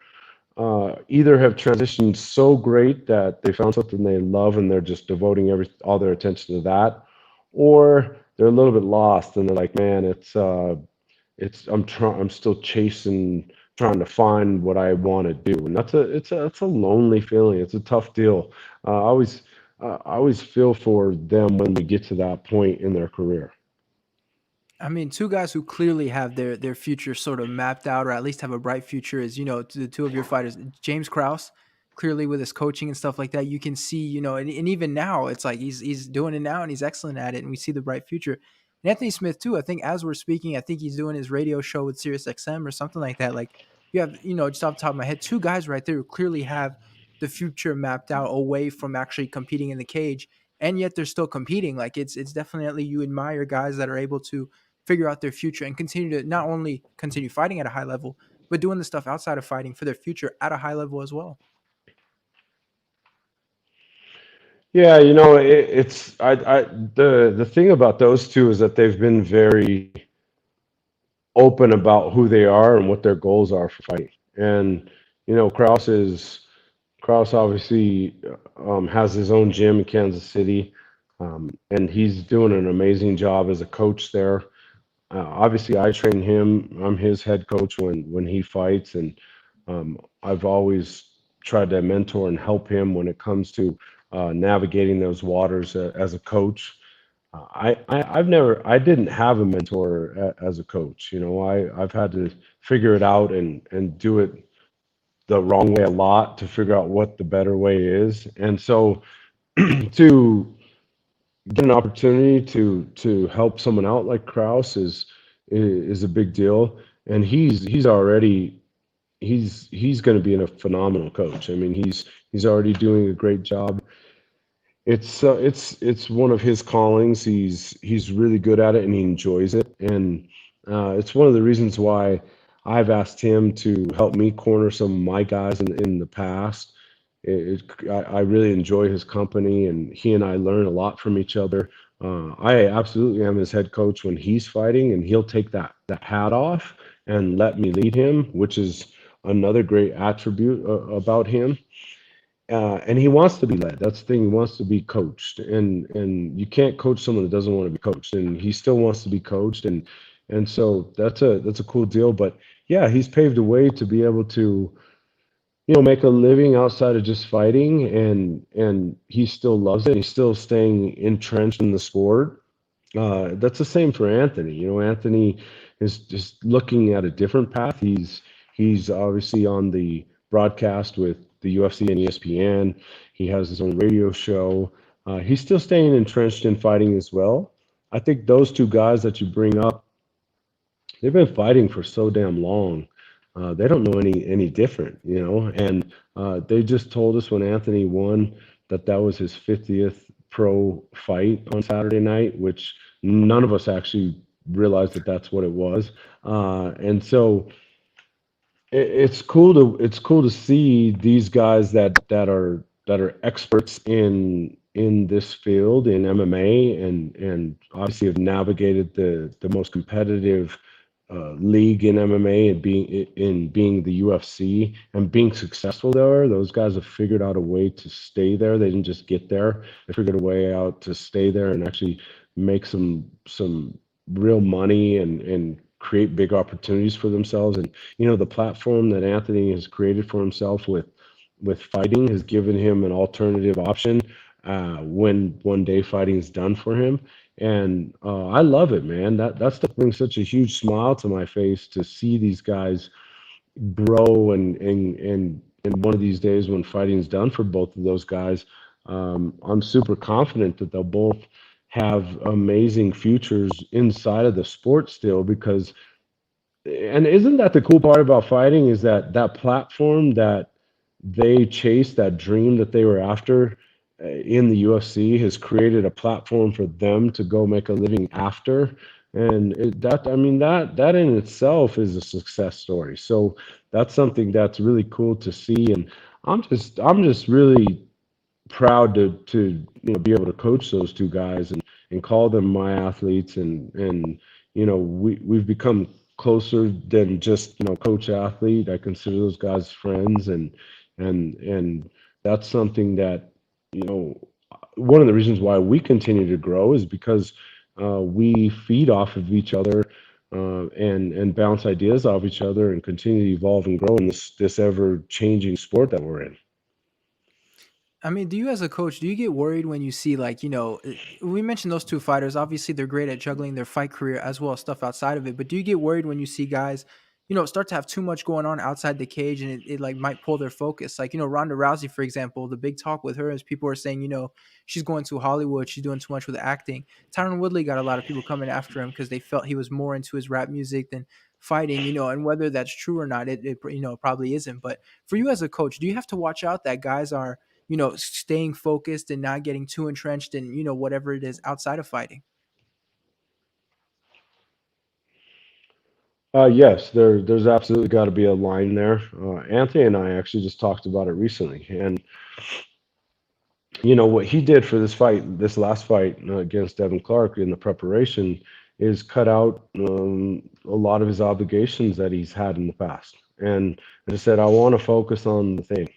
either have transitioned so great that they found something they love and they're just devoting all their attention to that, or they're a little bit lost and they're like, man, I'm still chasing, trying to find what I want to do, and that's a lonely feeling. It's a tough deal. I always feel for them when we get to that point in their career. I mean, two guys who clearly have their future sort of mapped out, or at least have a bright future, is the two of your fighters, James Krause, clearly with his coaching and stuff like that. You can see, and even now, it's like he's doing it now, and he's excellent at it, and we see the bright future. And Anthony Smith too. I think as we're speaking, I think he's doing his radio show with Sirius XM or something like that. Like you have, just off the top of my head, two guys right there who clearly have the future mapped out away from actually competing in the cage, and yet they're still competing. Like it's definitely, you admire guys that are able to figure out their future and continue to not only continue fighting at a high level, but doing the stuff outside of fighting for their future at a high level as well. Yeah, it's the thing about those two is that they've been very open about who they are and what their goals are for fighting. And Kraus obviously has his own gym in Kansas City, and he's doing an amazing job as a coach there. Obviously, I train him. I'm his head coach when he fights, and I've always tried to mentor and help him when it comes to navigating those waters as a coach. I didn't have a mentor as a coach. I've had to figure it out and do it the wrong way a lot to figure out what the better way is. And so to get an opportunity to help someone out like Kraus is a big deal. And he's going to be a phenomenal coach. I mean, he's already doing a great job. It's one of his callings. He's really good at it and he enjoys it. And it's one of the reasons why I've asked him to help me corner some of my guys in the past. I really enjoy his company, and he and I learn a lot from each other. I absolutely am his head coach when he's fighting, and he'll take that hat off and let me lead him, which is another great attribute about him. And he wants to be led. That's the thing. He wants to be coached, and you can't coach someone that doesn't want to be coached. And he still wants to be coached, and so that's a cool deal. But yeah, he's paved a way to be able to make a living outside of just fighting, and he still loves it. He's still staying entrenched in the sport. That's the same for Anthony. Anthony is just looking at a different path. He's obviously on the broadcast with the UFC and ESPN. He has his own radio show. He's still staying entrenched in fighting as well. I think those two guys that you bring up, they've been fighting for so damn long. They don't know any different. And they just told us when Anthony won that that was his 50th pro fight on Saturday night, which none of us actually realized that that's what it was. And so it's cool to see these guys that are experts in this field in MMA, and obviously have navigated the most competitive league in MMA, and being the UFC, and being successful there. Those guys have figured out a way to stay there. They didn't just get there. They figured a way out to stay there and actually make some real money, and create big opportunities for themselves. And the platform that Anthony has created for himself with fighting has given him an alternative option when one day fighting is done for him. And I love it, man. That stuff brings such a huge smile to my face to see these guys grow, and one of these days when fighting's done for both of those guys, I'm super confident that they'll both have amazing futures inside of the sport still. Because, and isn't that the cool part about fighting, is that platform that they chased, that dream that they were after in the UFC, has created a platform for them to go make a living after. And I mean, that in itself is a success story. So that's something that's really cool to see. And I'm just really proud to be able to coach those two guys, and call them my athletes. And we've become closer than just coach athlete. I consider those guys friends. And that's something that you know one of the reasons why we continue to grow is because we feed off of each other, and bounce ideas off each other, and continue to evolve and grow in this ever changing sport that we're in. I mean, do you as a coach, do you get worried when you see like, we mentioned those two fighters, obviously they're great at juggling their fight career as well as stuff outside of it, but do you get worried when you see guys, start to have too much going on outside the cage, and it like might pull their focus? Like, Ronda Rousey, for example, the big talk with her is people are saying, she's going to Hollywood, she's doing too much with acting. Tyron Woodley got a lot of people coming after him because they felt he was more into his rap music than fighting, and whether that's true or not, it probably isn't. But for you as a coach, do you have to watch out that guys are staying focused and not getting too entrenched in, whatever it is outside of fighting? Yes, there's absolutely got to be a line there. Anthony and I actually just talked about it recently, and what he did for this last fight against Devin Clark in the preparation, is cut out a lot of his obligations that he's had in the past, and just said, I want to focus on the thing.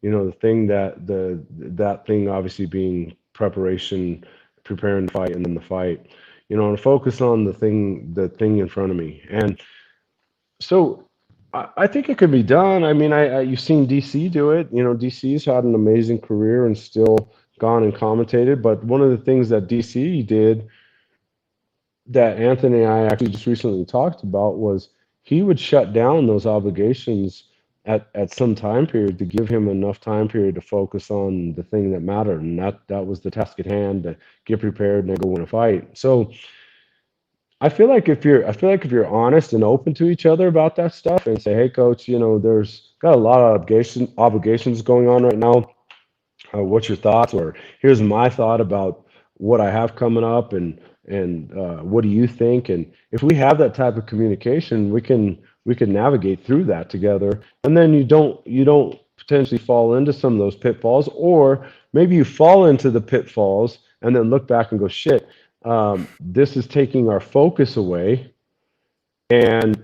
The thing that thing obviously being preparation, preparing the fight, and then the fight. And focus on the thing in front of me. And so I think it could be done. I mean, you've seen DC do it. DC's had an amazing career and still gone and commentated. But one of the things that DC did, that Anthony and I actually just recently talked about, was he would shut down those obligations at some time period to give him enough time period to focus on the thing that mattered, and that was the task at hand, to get prepared and then go win a fight. So I feel like if you're honest and open to each other about that stuff, and say, hey coach, there's got a lot of obligations going on right now. What's your thoughts? Or here's my thought about what I have coming up, and what do you think? And if we have that type of communication, we can navigate through that together. And then you don't potentially fall into some of those pitfalls, or maybe you fall into the pitfalls and then look back and go, shit, this is taking our focus away, and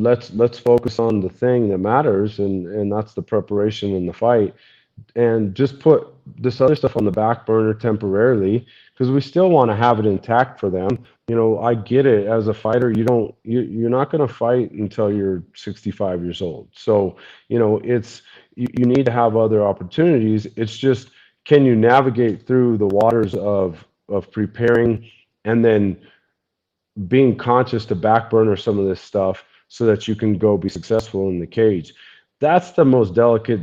let's focus on the thing that matters, and that's the preparation and the fight. and just put this other stuff on the back burner temporarily because we still want to have it intact for them. I get it. As a fighter, you're not going to fight until you're 65 years old. So, it's you need to have other opportunities. It's just, can you navigate through the waters of preparing and then being conscious to back burner some of this stuff so that you can go be successful in the cage. That's the most delicate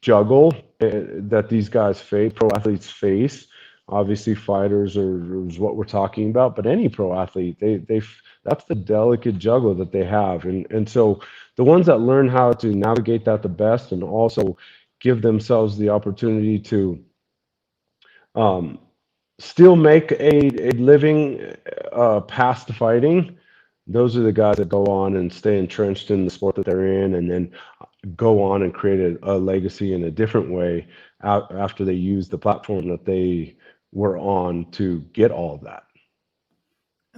juggle that these guys face, pro athletes face. Obviously, fighters is what we're talking about, but any pro athlete, they that's the delicate juggle that they have, and so the ones that learn how to navigate that the best, and also give themselves the opportunity to um, still make a living past the fighting. Those are the guys that go on and stay entrenched in the sport that they're in, and then go on and create a legacy in a different way after they use the platform that they were on to get all of that.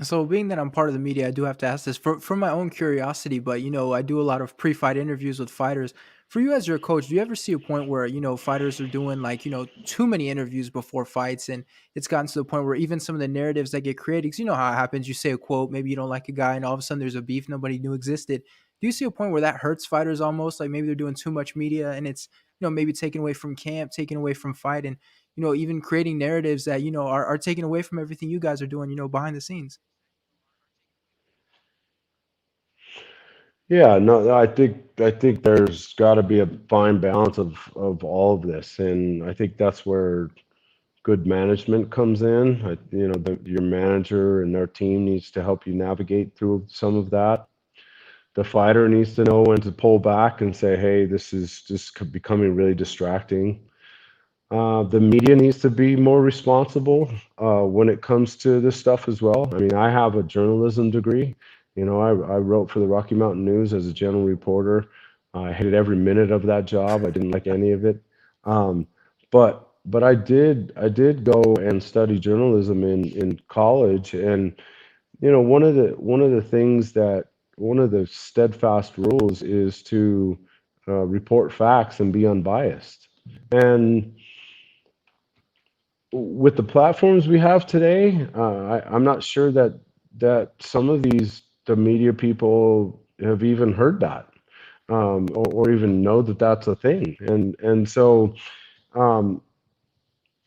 So, being that I'm part of the media, I do have to ask this for my own curiosity. But I do a lot of pre-fight interviews with fighters. For you as your coach, do you ever see a point where fighters are doing like too many interviews before fights, and it's gotten to the point where even some of the narratives that get created, 'cause you know how it happens. You say a quote, maybe you don't like a guy, and all of a sudden there's a beef nobody knew existed. Do you see a point where that hurts fighters almost? Like maybe they're doing too much media, and it's maybe taken away from camp, taken away from fight, and even creating narratives that are taken away from everything you guys are doing, behind the scenes. Yeah, no, I think there's got to be a fine balance of all of this, and I think that's where good management comes in. Your manager and their team needs to help you navigate through some of that. The fighter needs to know when to pull back and say, "Hey, this is just becoming really distracting." The media needs to be more responsible when it comes to this stuff as well. I mean, I have a journalism degree. I wrote for the Rocky Mountain News as a general reporter. I hated every minute of that job. I didn't like any of it. Um, but I did go and study journalism in college, and one of the things that one of the steadfast rules is to report facts and be unbiased. And with the platforms we have today, I'm not sure that some of the media people have even heard that, or even know that that's a thing. And so um,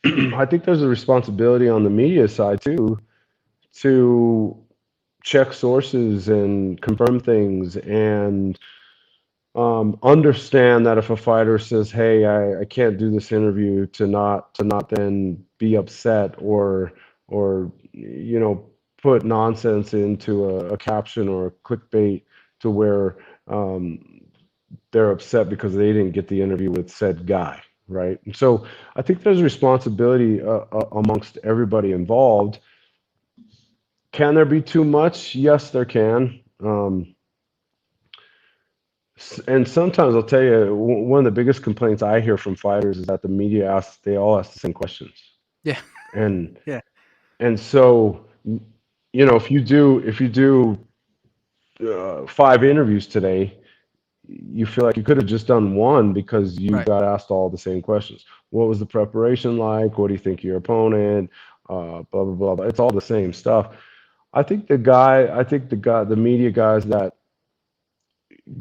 I think there's a responsibility on the media side too to check sources and confirm things, and understand that if a fighter says, "Hey, I can't do this interview," to not then be upset, or put nonsense into a caption or a clickbait to where um, they're upset because they didn't get the interview with said guy, right? And so I think there's a responsibility amongst everybody involved. Can there be too much? Yes, there can. And sometimes I'll tell you, one of the biggest complaints I hear from fighters is that the media they all ask the same questions. Yeah. And Yeah. and so, if you do 5 interviews today, you feel like you could have just done one because you Right. got asked all the same questions. What was the preparation like? What do you think of your opponent? Blah blah blah. It's all the same stuff. I think the media guys that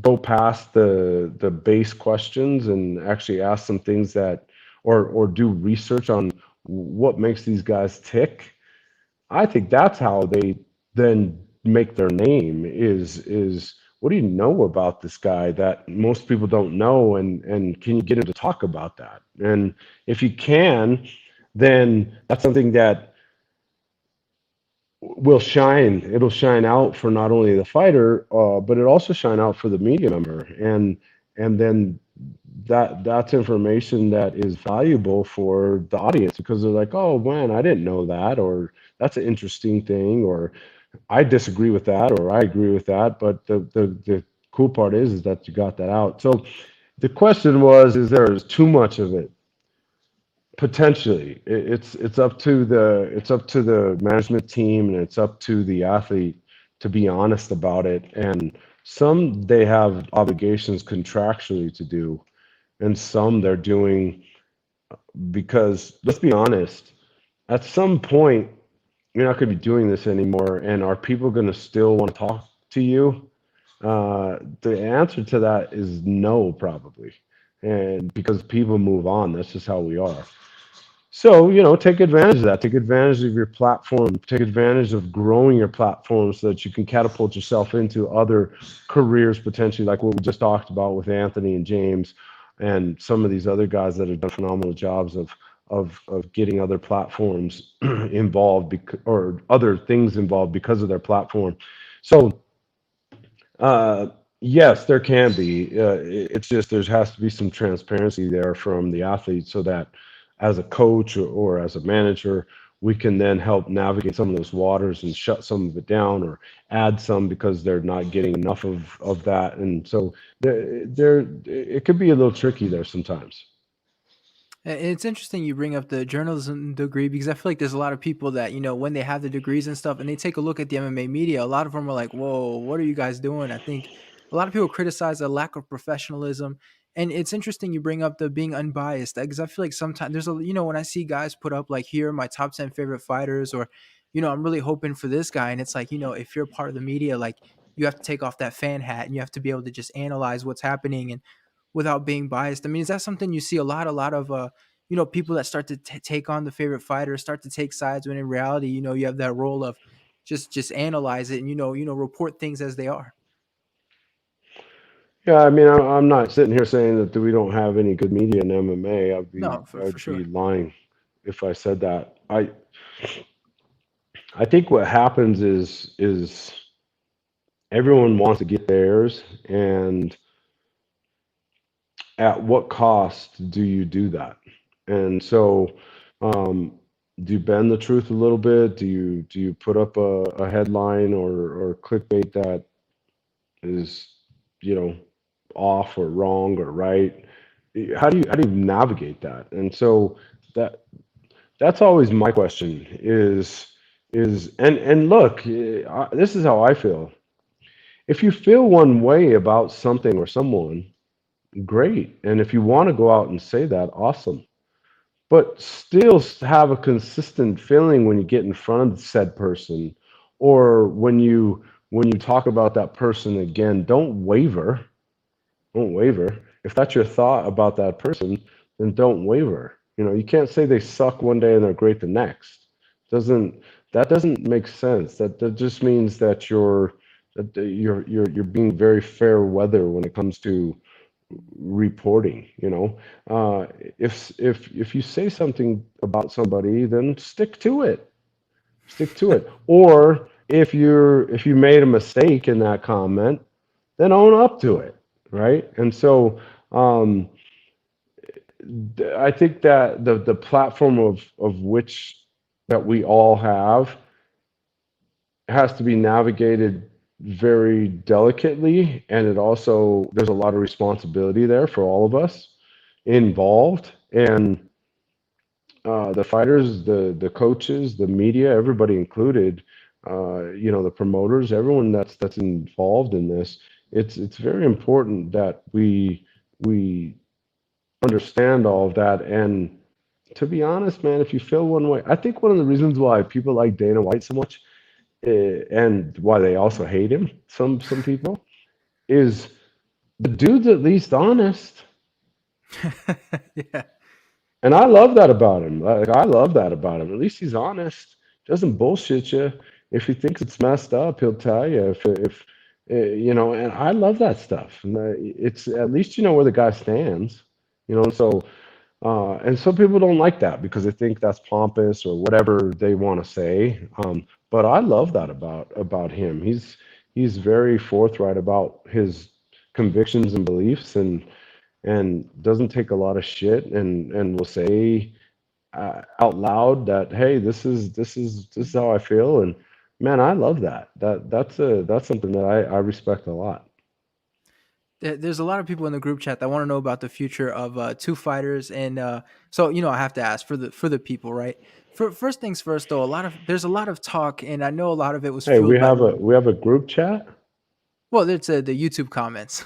go past the base questions and actually ask some things that, or do research on what makes these guys tick. I think that's how they then make their name, is what do you know about this guy that most people don't know, and can you get him to talk about that? And if you can, then that's something that will shine. It'll shine out for not only the fighter, but it also shine out for the media member, and then that's information that is valuable for the audience because they're like, oh man, I didn't know that, or that's an interesting thing, or I disagree with that, or I agree with that. But the cool part is that you got that out. So the question was, is there too much of it? Potentially, it's up to the management team, and it's up to the athlete to be honest about it. And some they have obligations contractually to do, and some they're doing because let's be honest, at some point you're not going to be doing this anymore, and are people going to still want to talk to you? The answer to that is no, probably, and because people move on, that's just how we are. So, take advantage of that. Take advantage of your platform. Take advantage of growing your platform so that you can catapult yourself into other careers potentially, like what we just talked about with Anthony and James and some of these other guys that have done phenomenal jobs of getting other platforms involved or other things involved because of their platform. So, uh, yes, there can be. It's just there has to be some transparency there from the athlete so that as a coach or as a manager, we can then help navigate some of those waters and shut some of it down or add some because they're not getting enough of that. And so it could be a little tricky there sometimes. It's interesting you bring up the journalism degree because I feel like there's a lot of people that, when they have the degrees and stuff and they take a look at the MMA media, a lot of them are like, whoa, what are you guys doing? I think a lot of people criticize a lack of professionalism. And it's interesting you bring up the being unbiased because I feel like sometimes when I see guys put up like, here are my top 10 favorite fighters, or, I'm really hoping for this guy. And it's like, if you're part of the media, like, you have to take off that fan hat and you have to be able to just analyze what's happening and without being biased. I mean, is that something you see a lot of people that start to take on the favorite fighter, start to take sides when in reality, you have that role of just analyze it and report things as they are. Yeah, I mean, I'm not sitting here saying that we don't have any good media in MMA. No, for I'd be sure. lying if I said that. I think what happens is everyone wants to get theirs, and at what cost do you do that? And so, um, do you bend the truth a little bit? Do you put up a headline or clickbait that is, you know, off or wrong or right? How do you navigate that? And so that that's always my question is and look, this is how I feel. If you feel one way about something or someone, great. And if you want to go out and say that, awesome. But still have a consistent feeling when you get in front of said person or when you talk about that person again, don't waver. Don't waver. If that's your thought about that person, then don't waver. You can't say they suck one day and they're great the next. Doesn't that doesn't make sense. That just means that you're being very fair weather when it comes to reporting. If you say something about somebody, then stick to it. Stick to it. Or if you made a mistake in that comment, then own up to it, right? And so um, I think that the platform of which that we all have has to be navigated very delicately, and it also there's a lot of responsibility there for all of us involved, and the fighters, the coaches, the media, everybody included, the promoters, everyone that's involved in this. It's very important that we understand all of that. And to be honest, man, if you feel one way, I think one of the reasons why people like Dana White so much, and why they also hate him, some people, is the dude's at least honest. Yeah. And I love that about him. Like I love that about him. At least he's honest. Doesn't bullshit you. If he thinks it's messed up, he'll tell you. If and I love that stuff. And it's at least you know where the guy stands. And so and some people don't like that because they think that's pompous or whatever they want to say. But I love that about him. He's very forthright about his convictions and beliefs, and doesn't take a lot of shit, and will say out loud that, hey, this is how I feel. And man, I love that's something that I respect a lot. There's a lot of people in the group chat that want to know about the future of two fighters, and so I have to ask for the people, right? For first things first, though, there's a lot of talk, and I know a lot of it was Hey, we fueled by have a we have a group chat. well, it's the YouTube comments.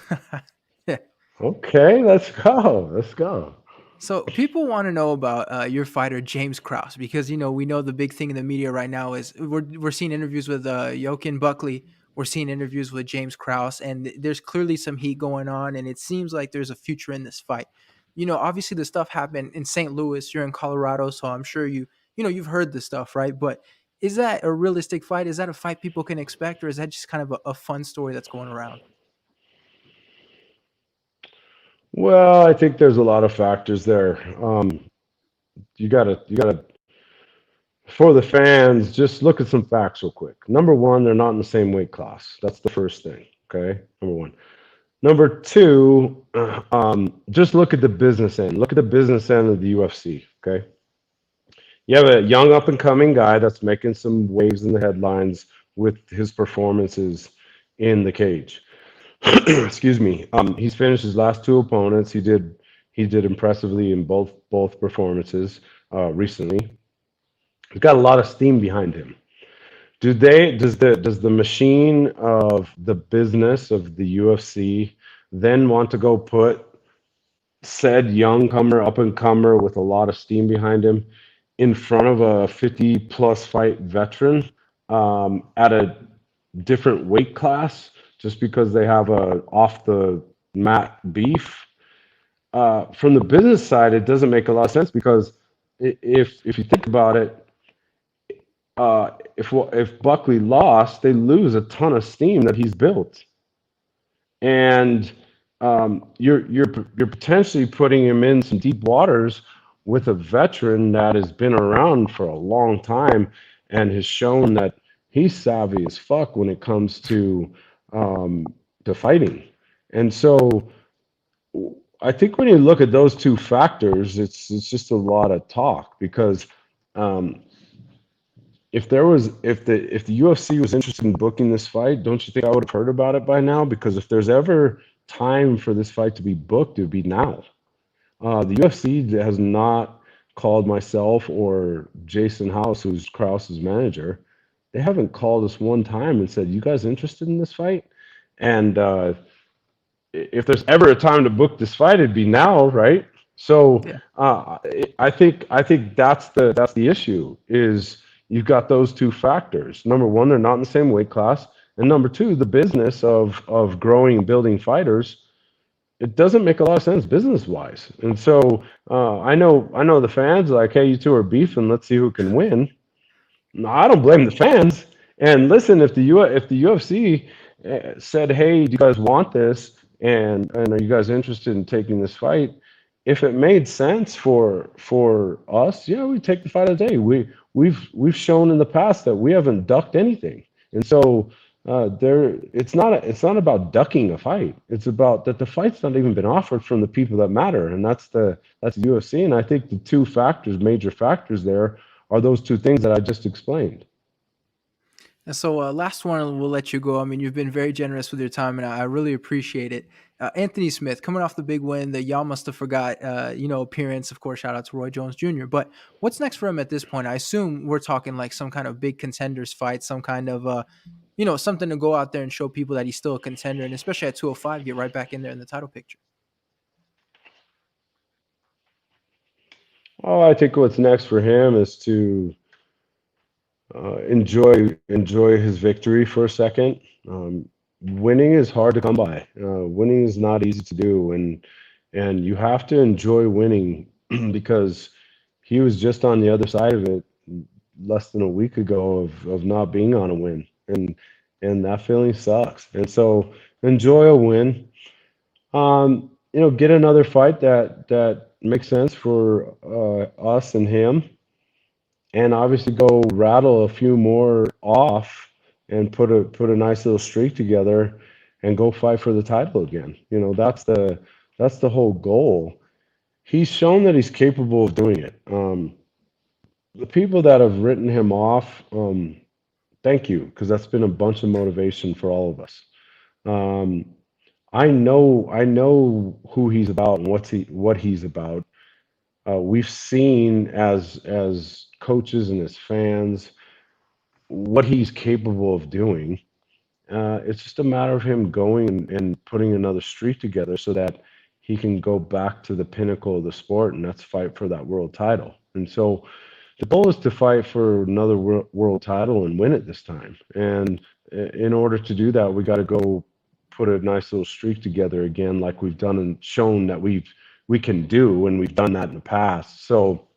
Yeah. Okay, let's go. Let's go. So people want to know about your fighter James Krause because we know the big thing in the media right now is we're seeing interviews with Joaquin Buckley, we're seeing interviews with James Krause, and there's clearly some heat going on, and it seems like there's a future in this fight. Obviously the stuff happened in St. Louis. You're in Colorado, so I'm sure you've heard this stuff, right? But is that a realistic fight? Is that a fight people can expect, or is that just kind of a fun story that's going around? Well, I think there's a lot of factors there. You gotta for the fans, just look at some facts real quick. Number one, they're not in the same weight class. That's the first thing. Okay, number one. Number two, just look at the business end. Look at the business end of the UFC. Okay, you have a young up and coming guy that's making some waves in the headlines with his performances in the cage. Excuse me. He's finished his last two opponents. He did impressively in both performances recently. He's got a lot of steam behind him. Does the machine of the business of the UFC then want to go put said young comer, up and comer with a lot of steam behind him in front of a 50 plus fight veteran at a different weight class just because they have a off the mat beef? From the business side, it doesn't make a lot of sense because if you think about it, if Buckley lost, they lose a ton of steam that he's built, and you're potentially putting him in some deep waters with a veteran that has been around for a long time and has shown that he's savvy as fuck when it comes um, to fighting. And so I think when you look at those two factors, it's just a lot of talk because um, if the UFC was interested in booking this fight, don't you think I would have heard about it by now? Because if there's ever time for this fight to be booked, it would be now. The UFC has not called myself or Jason House, who's Krause's manager. They haven't called us one time and said, "You guys interested in this fight?" And if there's ever a time to book this fight, it'd be now, right? So Yeah. I think that's the issue is you've got those two factors. Number one, they're not in the same weight class, and number two, the business of growing and building fighters, it doesn't make a lot of sense business wise. And so I know the fans are like, hey, you two are beefing. Let's see who can win. No, I don't blame the fans. And listen, if the UFC said, "Hey, do you guys want this? And are you guys interested in taking this fight?" If it made sense for us, yeah, we take the fight of the day. We've shown in the past that we haven't ducked anything, and so it's not about ducking a fight. It's about that the fight's not even been offered from the people that matter, and that's the UFC. And I think the two factors, major factors there, are those two things that I just explained. And so, last one, we'll let you go. I mean, you've been very generous with your time, and I really appreciate it. Anthony Smith, coming off the big win, that y'all must have forgot, appearance. Of course, shout out to Roy Jones Jr. But what's next for him at this point? I assume we're talking like some kind of big contenders fight, some kind of, something to go out there and show people that he's still a contender, and especially at 205, get right back in there in the title picture. Oh, I think what's next for him is to enjoy his victory for a second. Winning is hard to come by. Winning is not easy to do, and you have to enjoy winning because he was just on the other side of it less than a week ago of not being on a win, and that feeling sucks. And so enjoy a win. Get another fight that makes sense for us and him, and obviously go rattle a few more off and put a nice little streak together and go fight for the title again. That's the whole goal. He's shown that he's capable of doing it. The people that have written him off, thank you, because that's been a bunch of motivation for all of us. Um, I know who he's about and what he's about. We've seen as coaches and as fans what he's capable of doing. It's just a matter of him going and putting another streak together so that he can go back to the pinnacle of the sport, and that's fight for that world title. And so the goal is to fight for another world title and win it this time. And in order to do that, we got to go put a nice little streak together again, like we've done and shown that we can do, and we've done that in the past. So,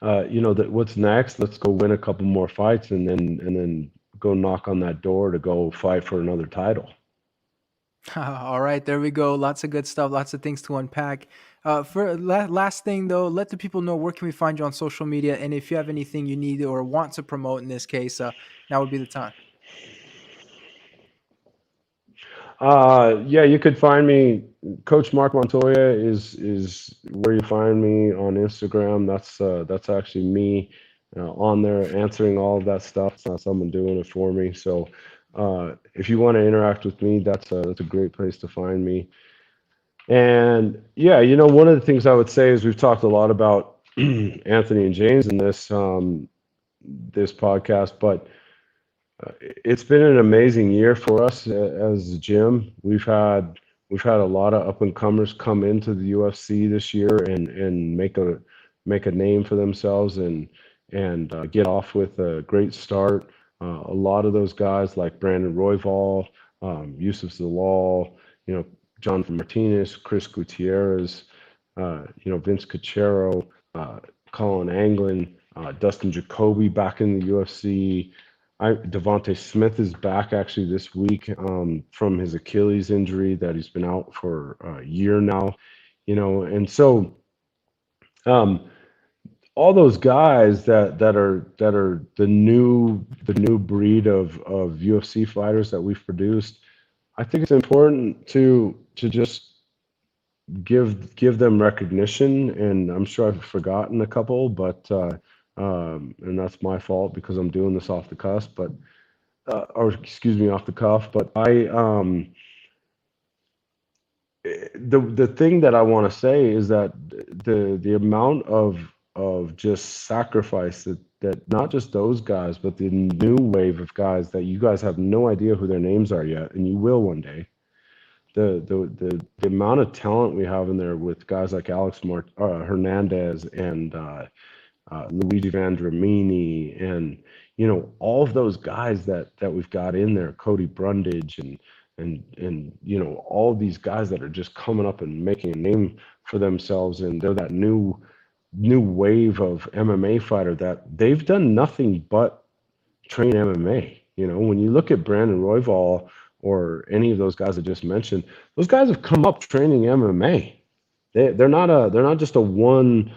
that what's next? Let's go win a couple more fights, and then go knock on that door to go fight for another title. All right, there we go. Lots of good stuff. Lots of things to unpack. For last thing though, let the people know where can we find you on social media, and if you have anything you need or want to promote in this case, now would be the time. Yeah, you could find me. Coach Marc Montoya is where you find me on Instagram. That's actually me on there answering all of that stuff. It's not someone doing it for me. So if you want to interact with me, that's a great place to find me. And yeah, one of the things I would say is we've talked a lot about Anthony and James in this podcast, but it's been an amazing year for us as a gym. We've had a lot of up and comers come into the UFC this year and make a name for themselves and get off with a great start. A lot of those guys like Brandon Royval, Yusuf Zalal, you know, John Martinez, Chris Gutierrez, Vince Cachero, Colin Anglin, Dustin Jacoby back in the UFC. Devonte Smith is back actually this week from his Achilles injury that he's been out for a year now, and so um, all those guys that are the new breed of UFC fighters that we've produced. I think it's important to just give them recognition, and I'm sure I've forgotten a couple, but and that's my fault because I'm doing this off the cusp, but or excuse me, off the cuff. But the thing that I want to say is that the amount of just sacrifice that not just those guys, but the new wave of guys that you guys have no idea who their names are yet, and you will one day. The amount of talent we have in there with guys like Hernandez and Luigi Vendramini, and all of those guys that we've got in there, Cody Brundage, and all of these guys that are just coming up and making a name for themselves, and they're that new wave of MMA fighter that they've done nothing but train MMA. When you look at Brandon Royval or any of those guys I just mentioned, those guys have come up training MMA. They're not just a one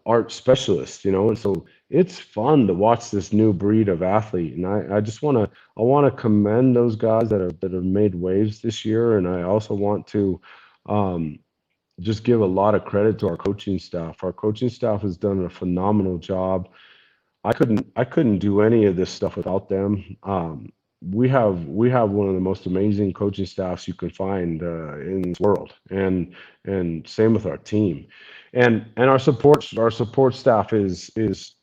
art specialist, and so it's fun to watch this new breed of athlete. And I just want to commend those guys that have made waves this year, and I also want to um, just give a lot of credit to our coaching staff. Our coaching staff has done a phenomenal job. I couldn't do any of this stuff without them. We have one of the most amazing coaching staffs you can find in this world, and same with our team, and our support staff is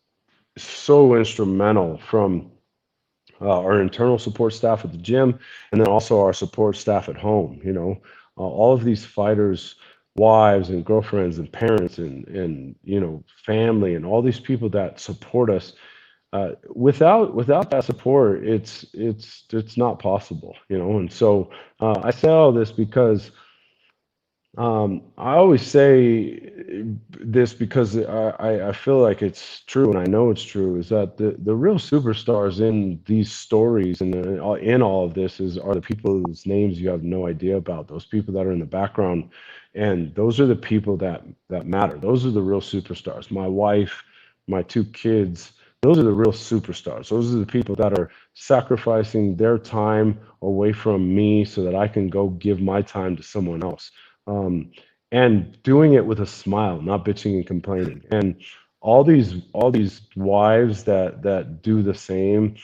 so instrumental, from our internal support staff at the gym, and then also our support staff at home. All of these fighters' wives and girlfriends and parents and family, and all these people that support us. Without that support, it's not possible. And so I say all this because I always say this because I feel like it's true, and I know it's true, is that the real superstars in these stories and in all of this are the people whose names you have no idea about, those people that are in the background, and those are the people that matter. Those are the real superstars. My wife, my two kids, those are the real superstars. Those are the people that are sacrificing their time away from me so that I can go give my time to someone else, um, and doing it with a smile, not bitching and complaining. And all these wives that do the same,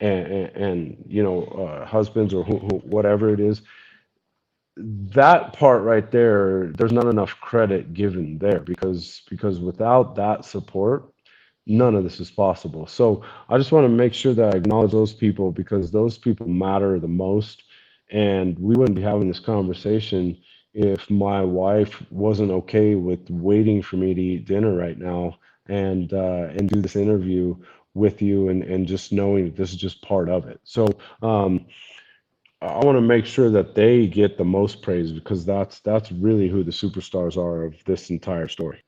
and husbands or whatever it is, that part right there, there's not enough credit given there, because without that support, none of this is possible. So I just want to make sure that I acknowledge those people, because those people matter the most, and we wouldn't be having this conversation if my wife wasn't okay with waiting for me to eat dinner right now and do this interview with you and just knowing that this is just part of it. So um, I want to make sure that they get the most praise because that's really who the superstars are of this entire story.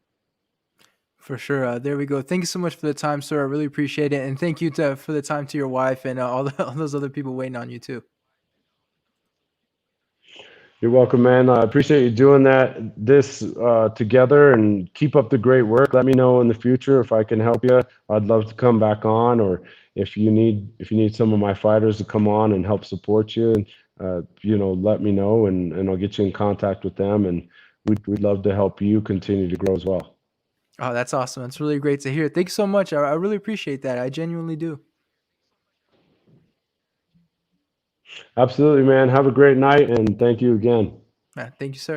For sure. There we go. Thank you so much for the time, sir. I really appreciate it, and thank you for the time to your wife and all those other people waiting on you too. You're welcome, man. I appreciate you doing this together, and keep up the great work. Let me know in the future if I can help you. I'd love to come back on, or if you need some of my fighters to come on and help support you, and let me know, and I'll get you in contact with them, and we'd love to help you continue to grow as well. Oh, that's awesome. That's really great to hear. Thank you so much. I really appreciate that. I genuinely do. Absolutely, man. Have a great night, and thank you again. Thank you, sir.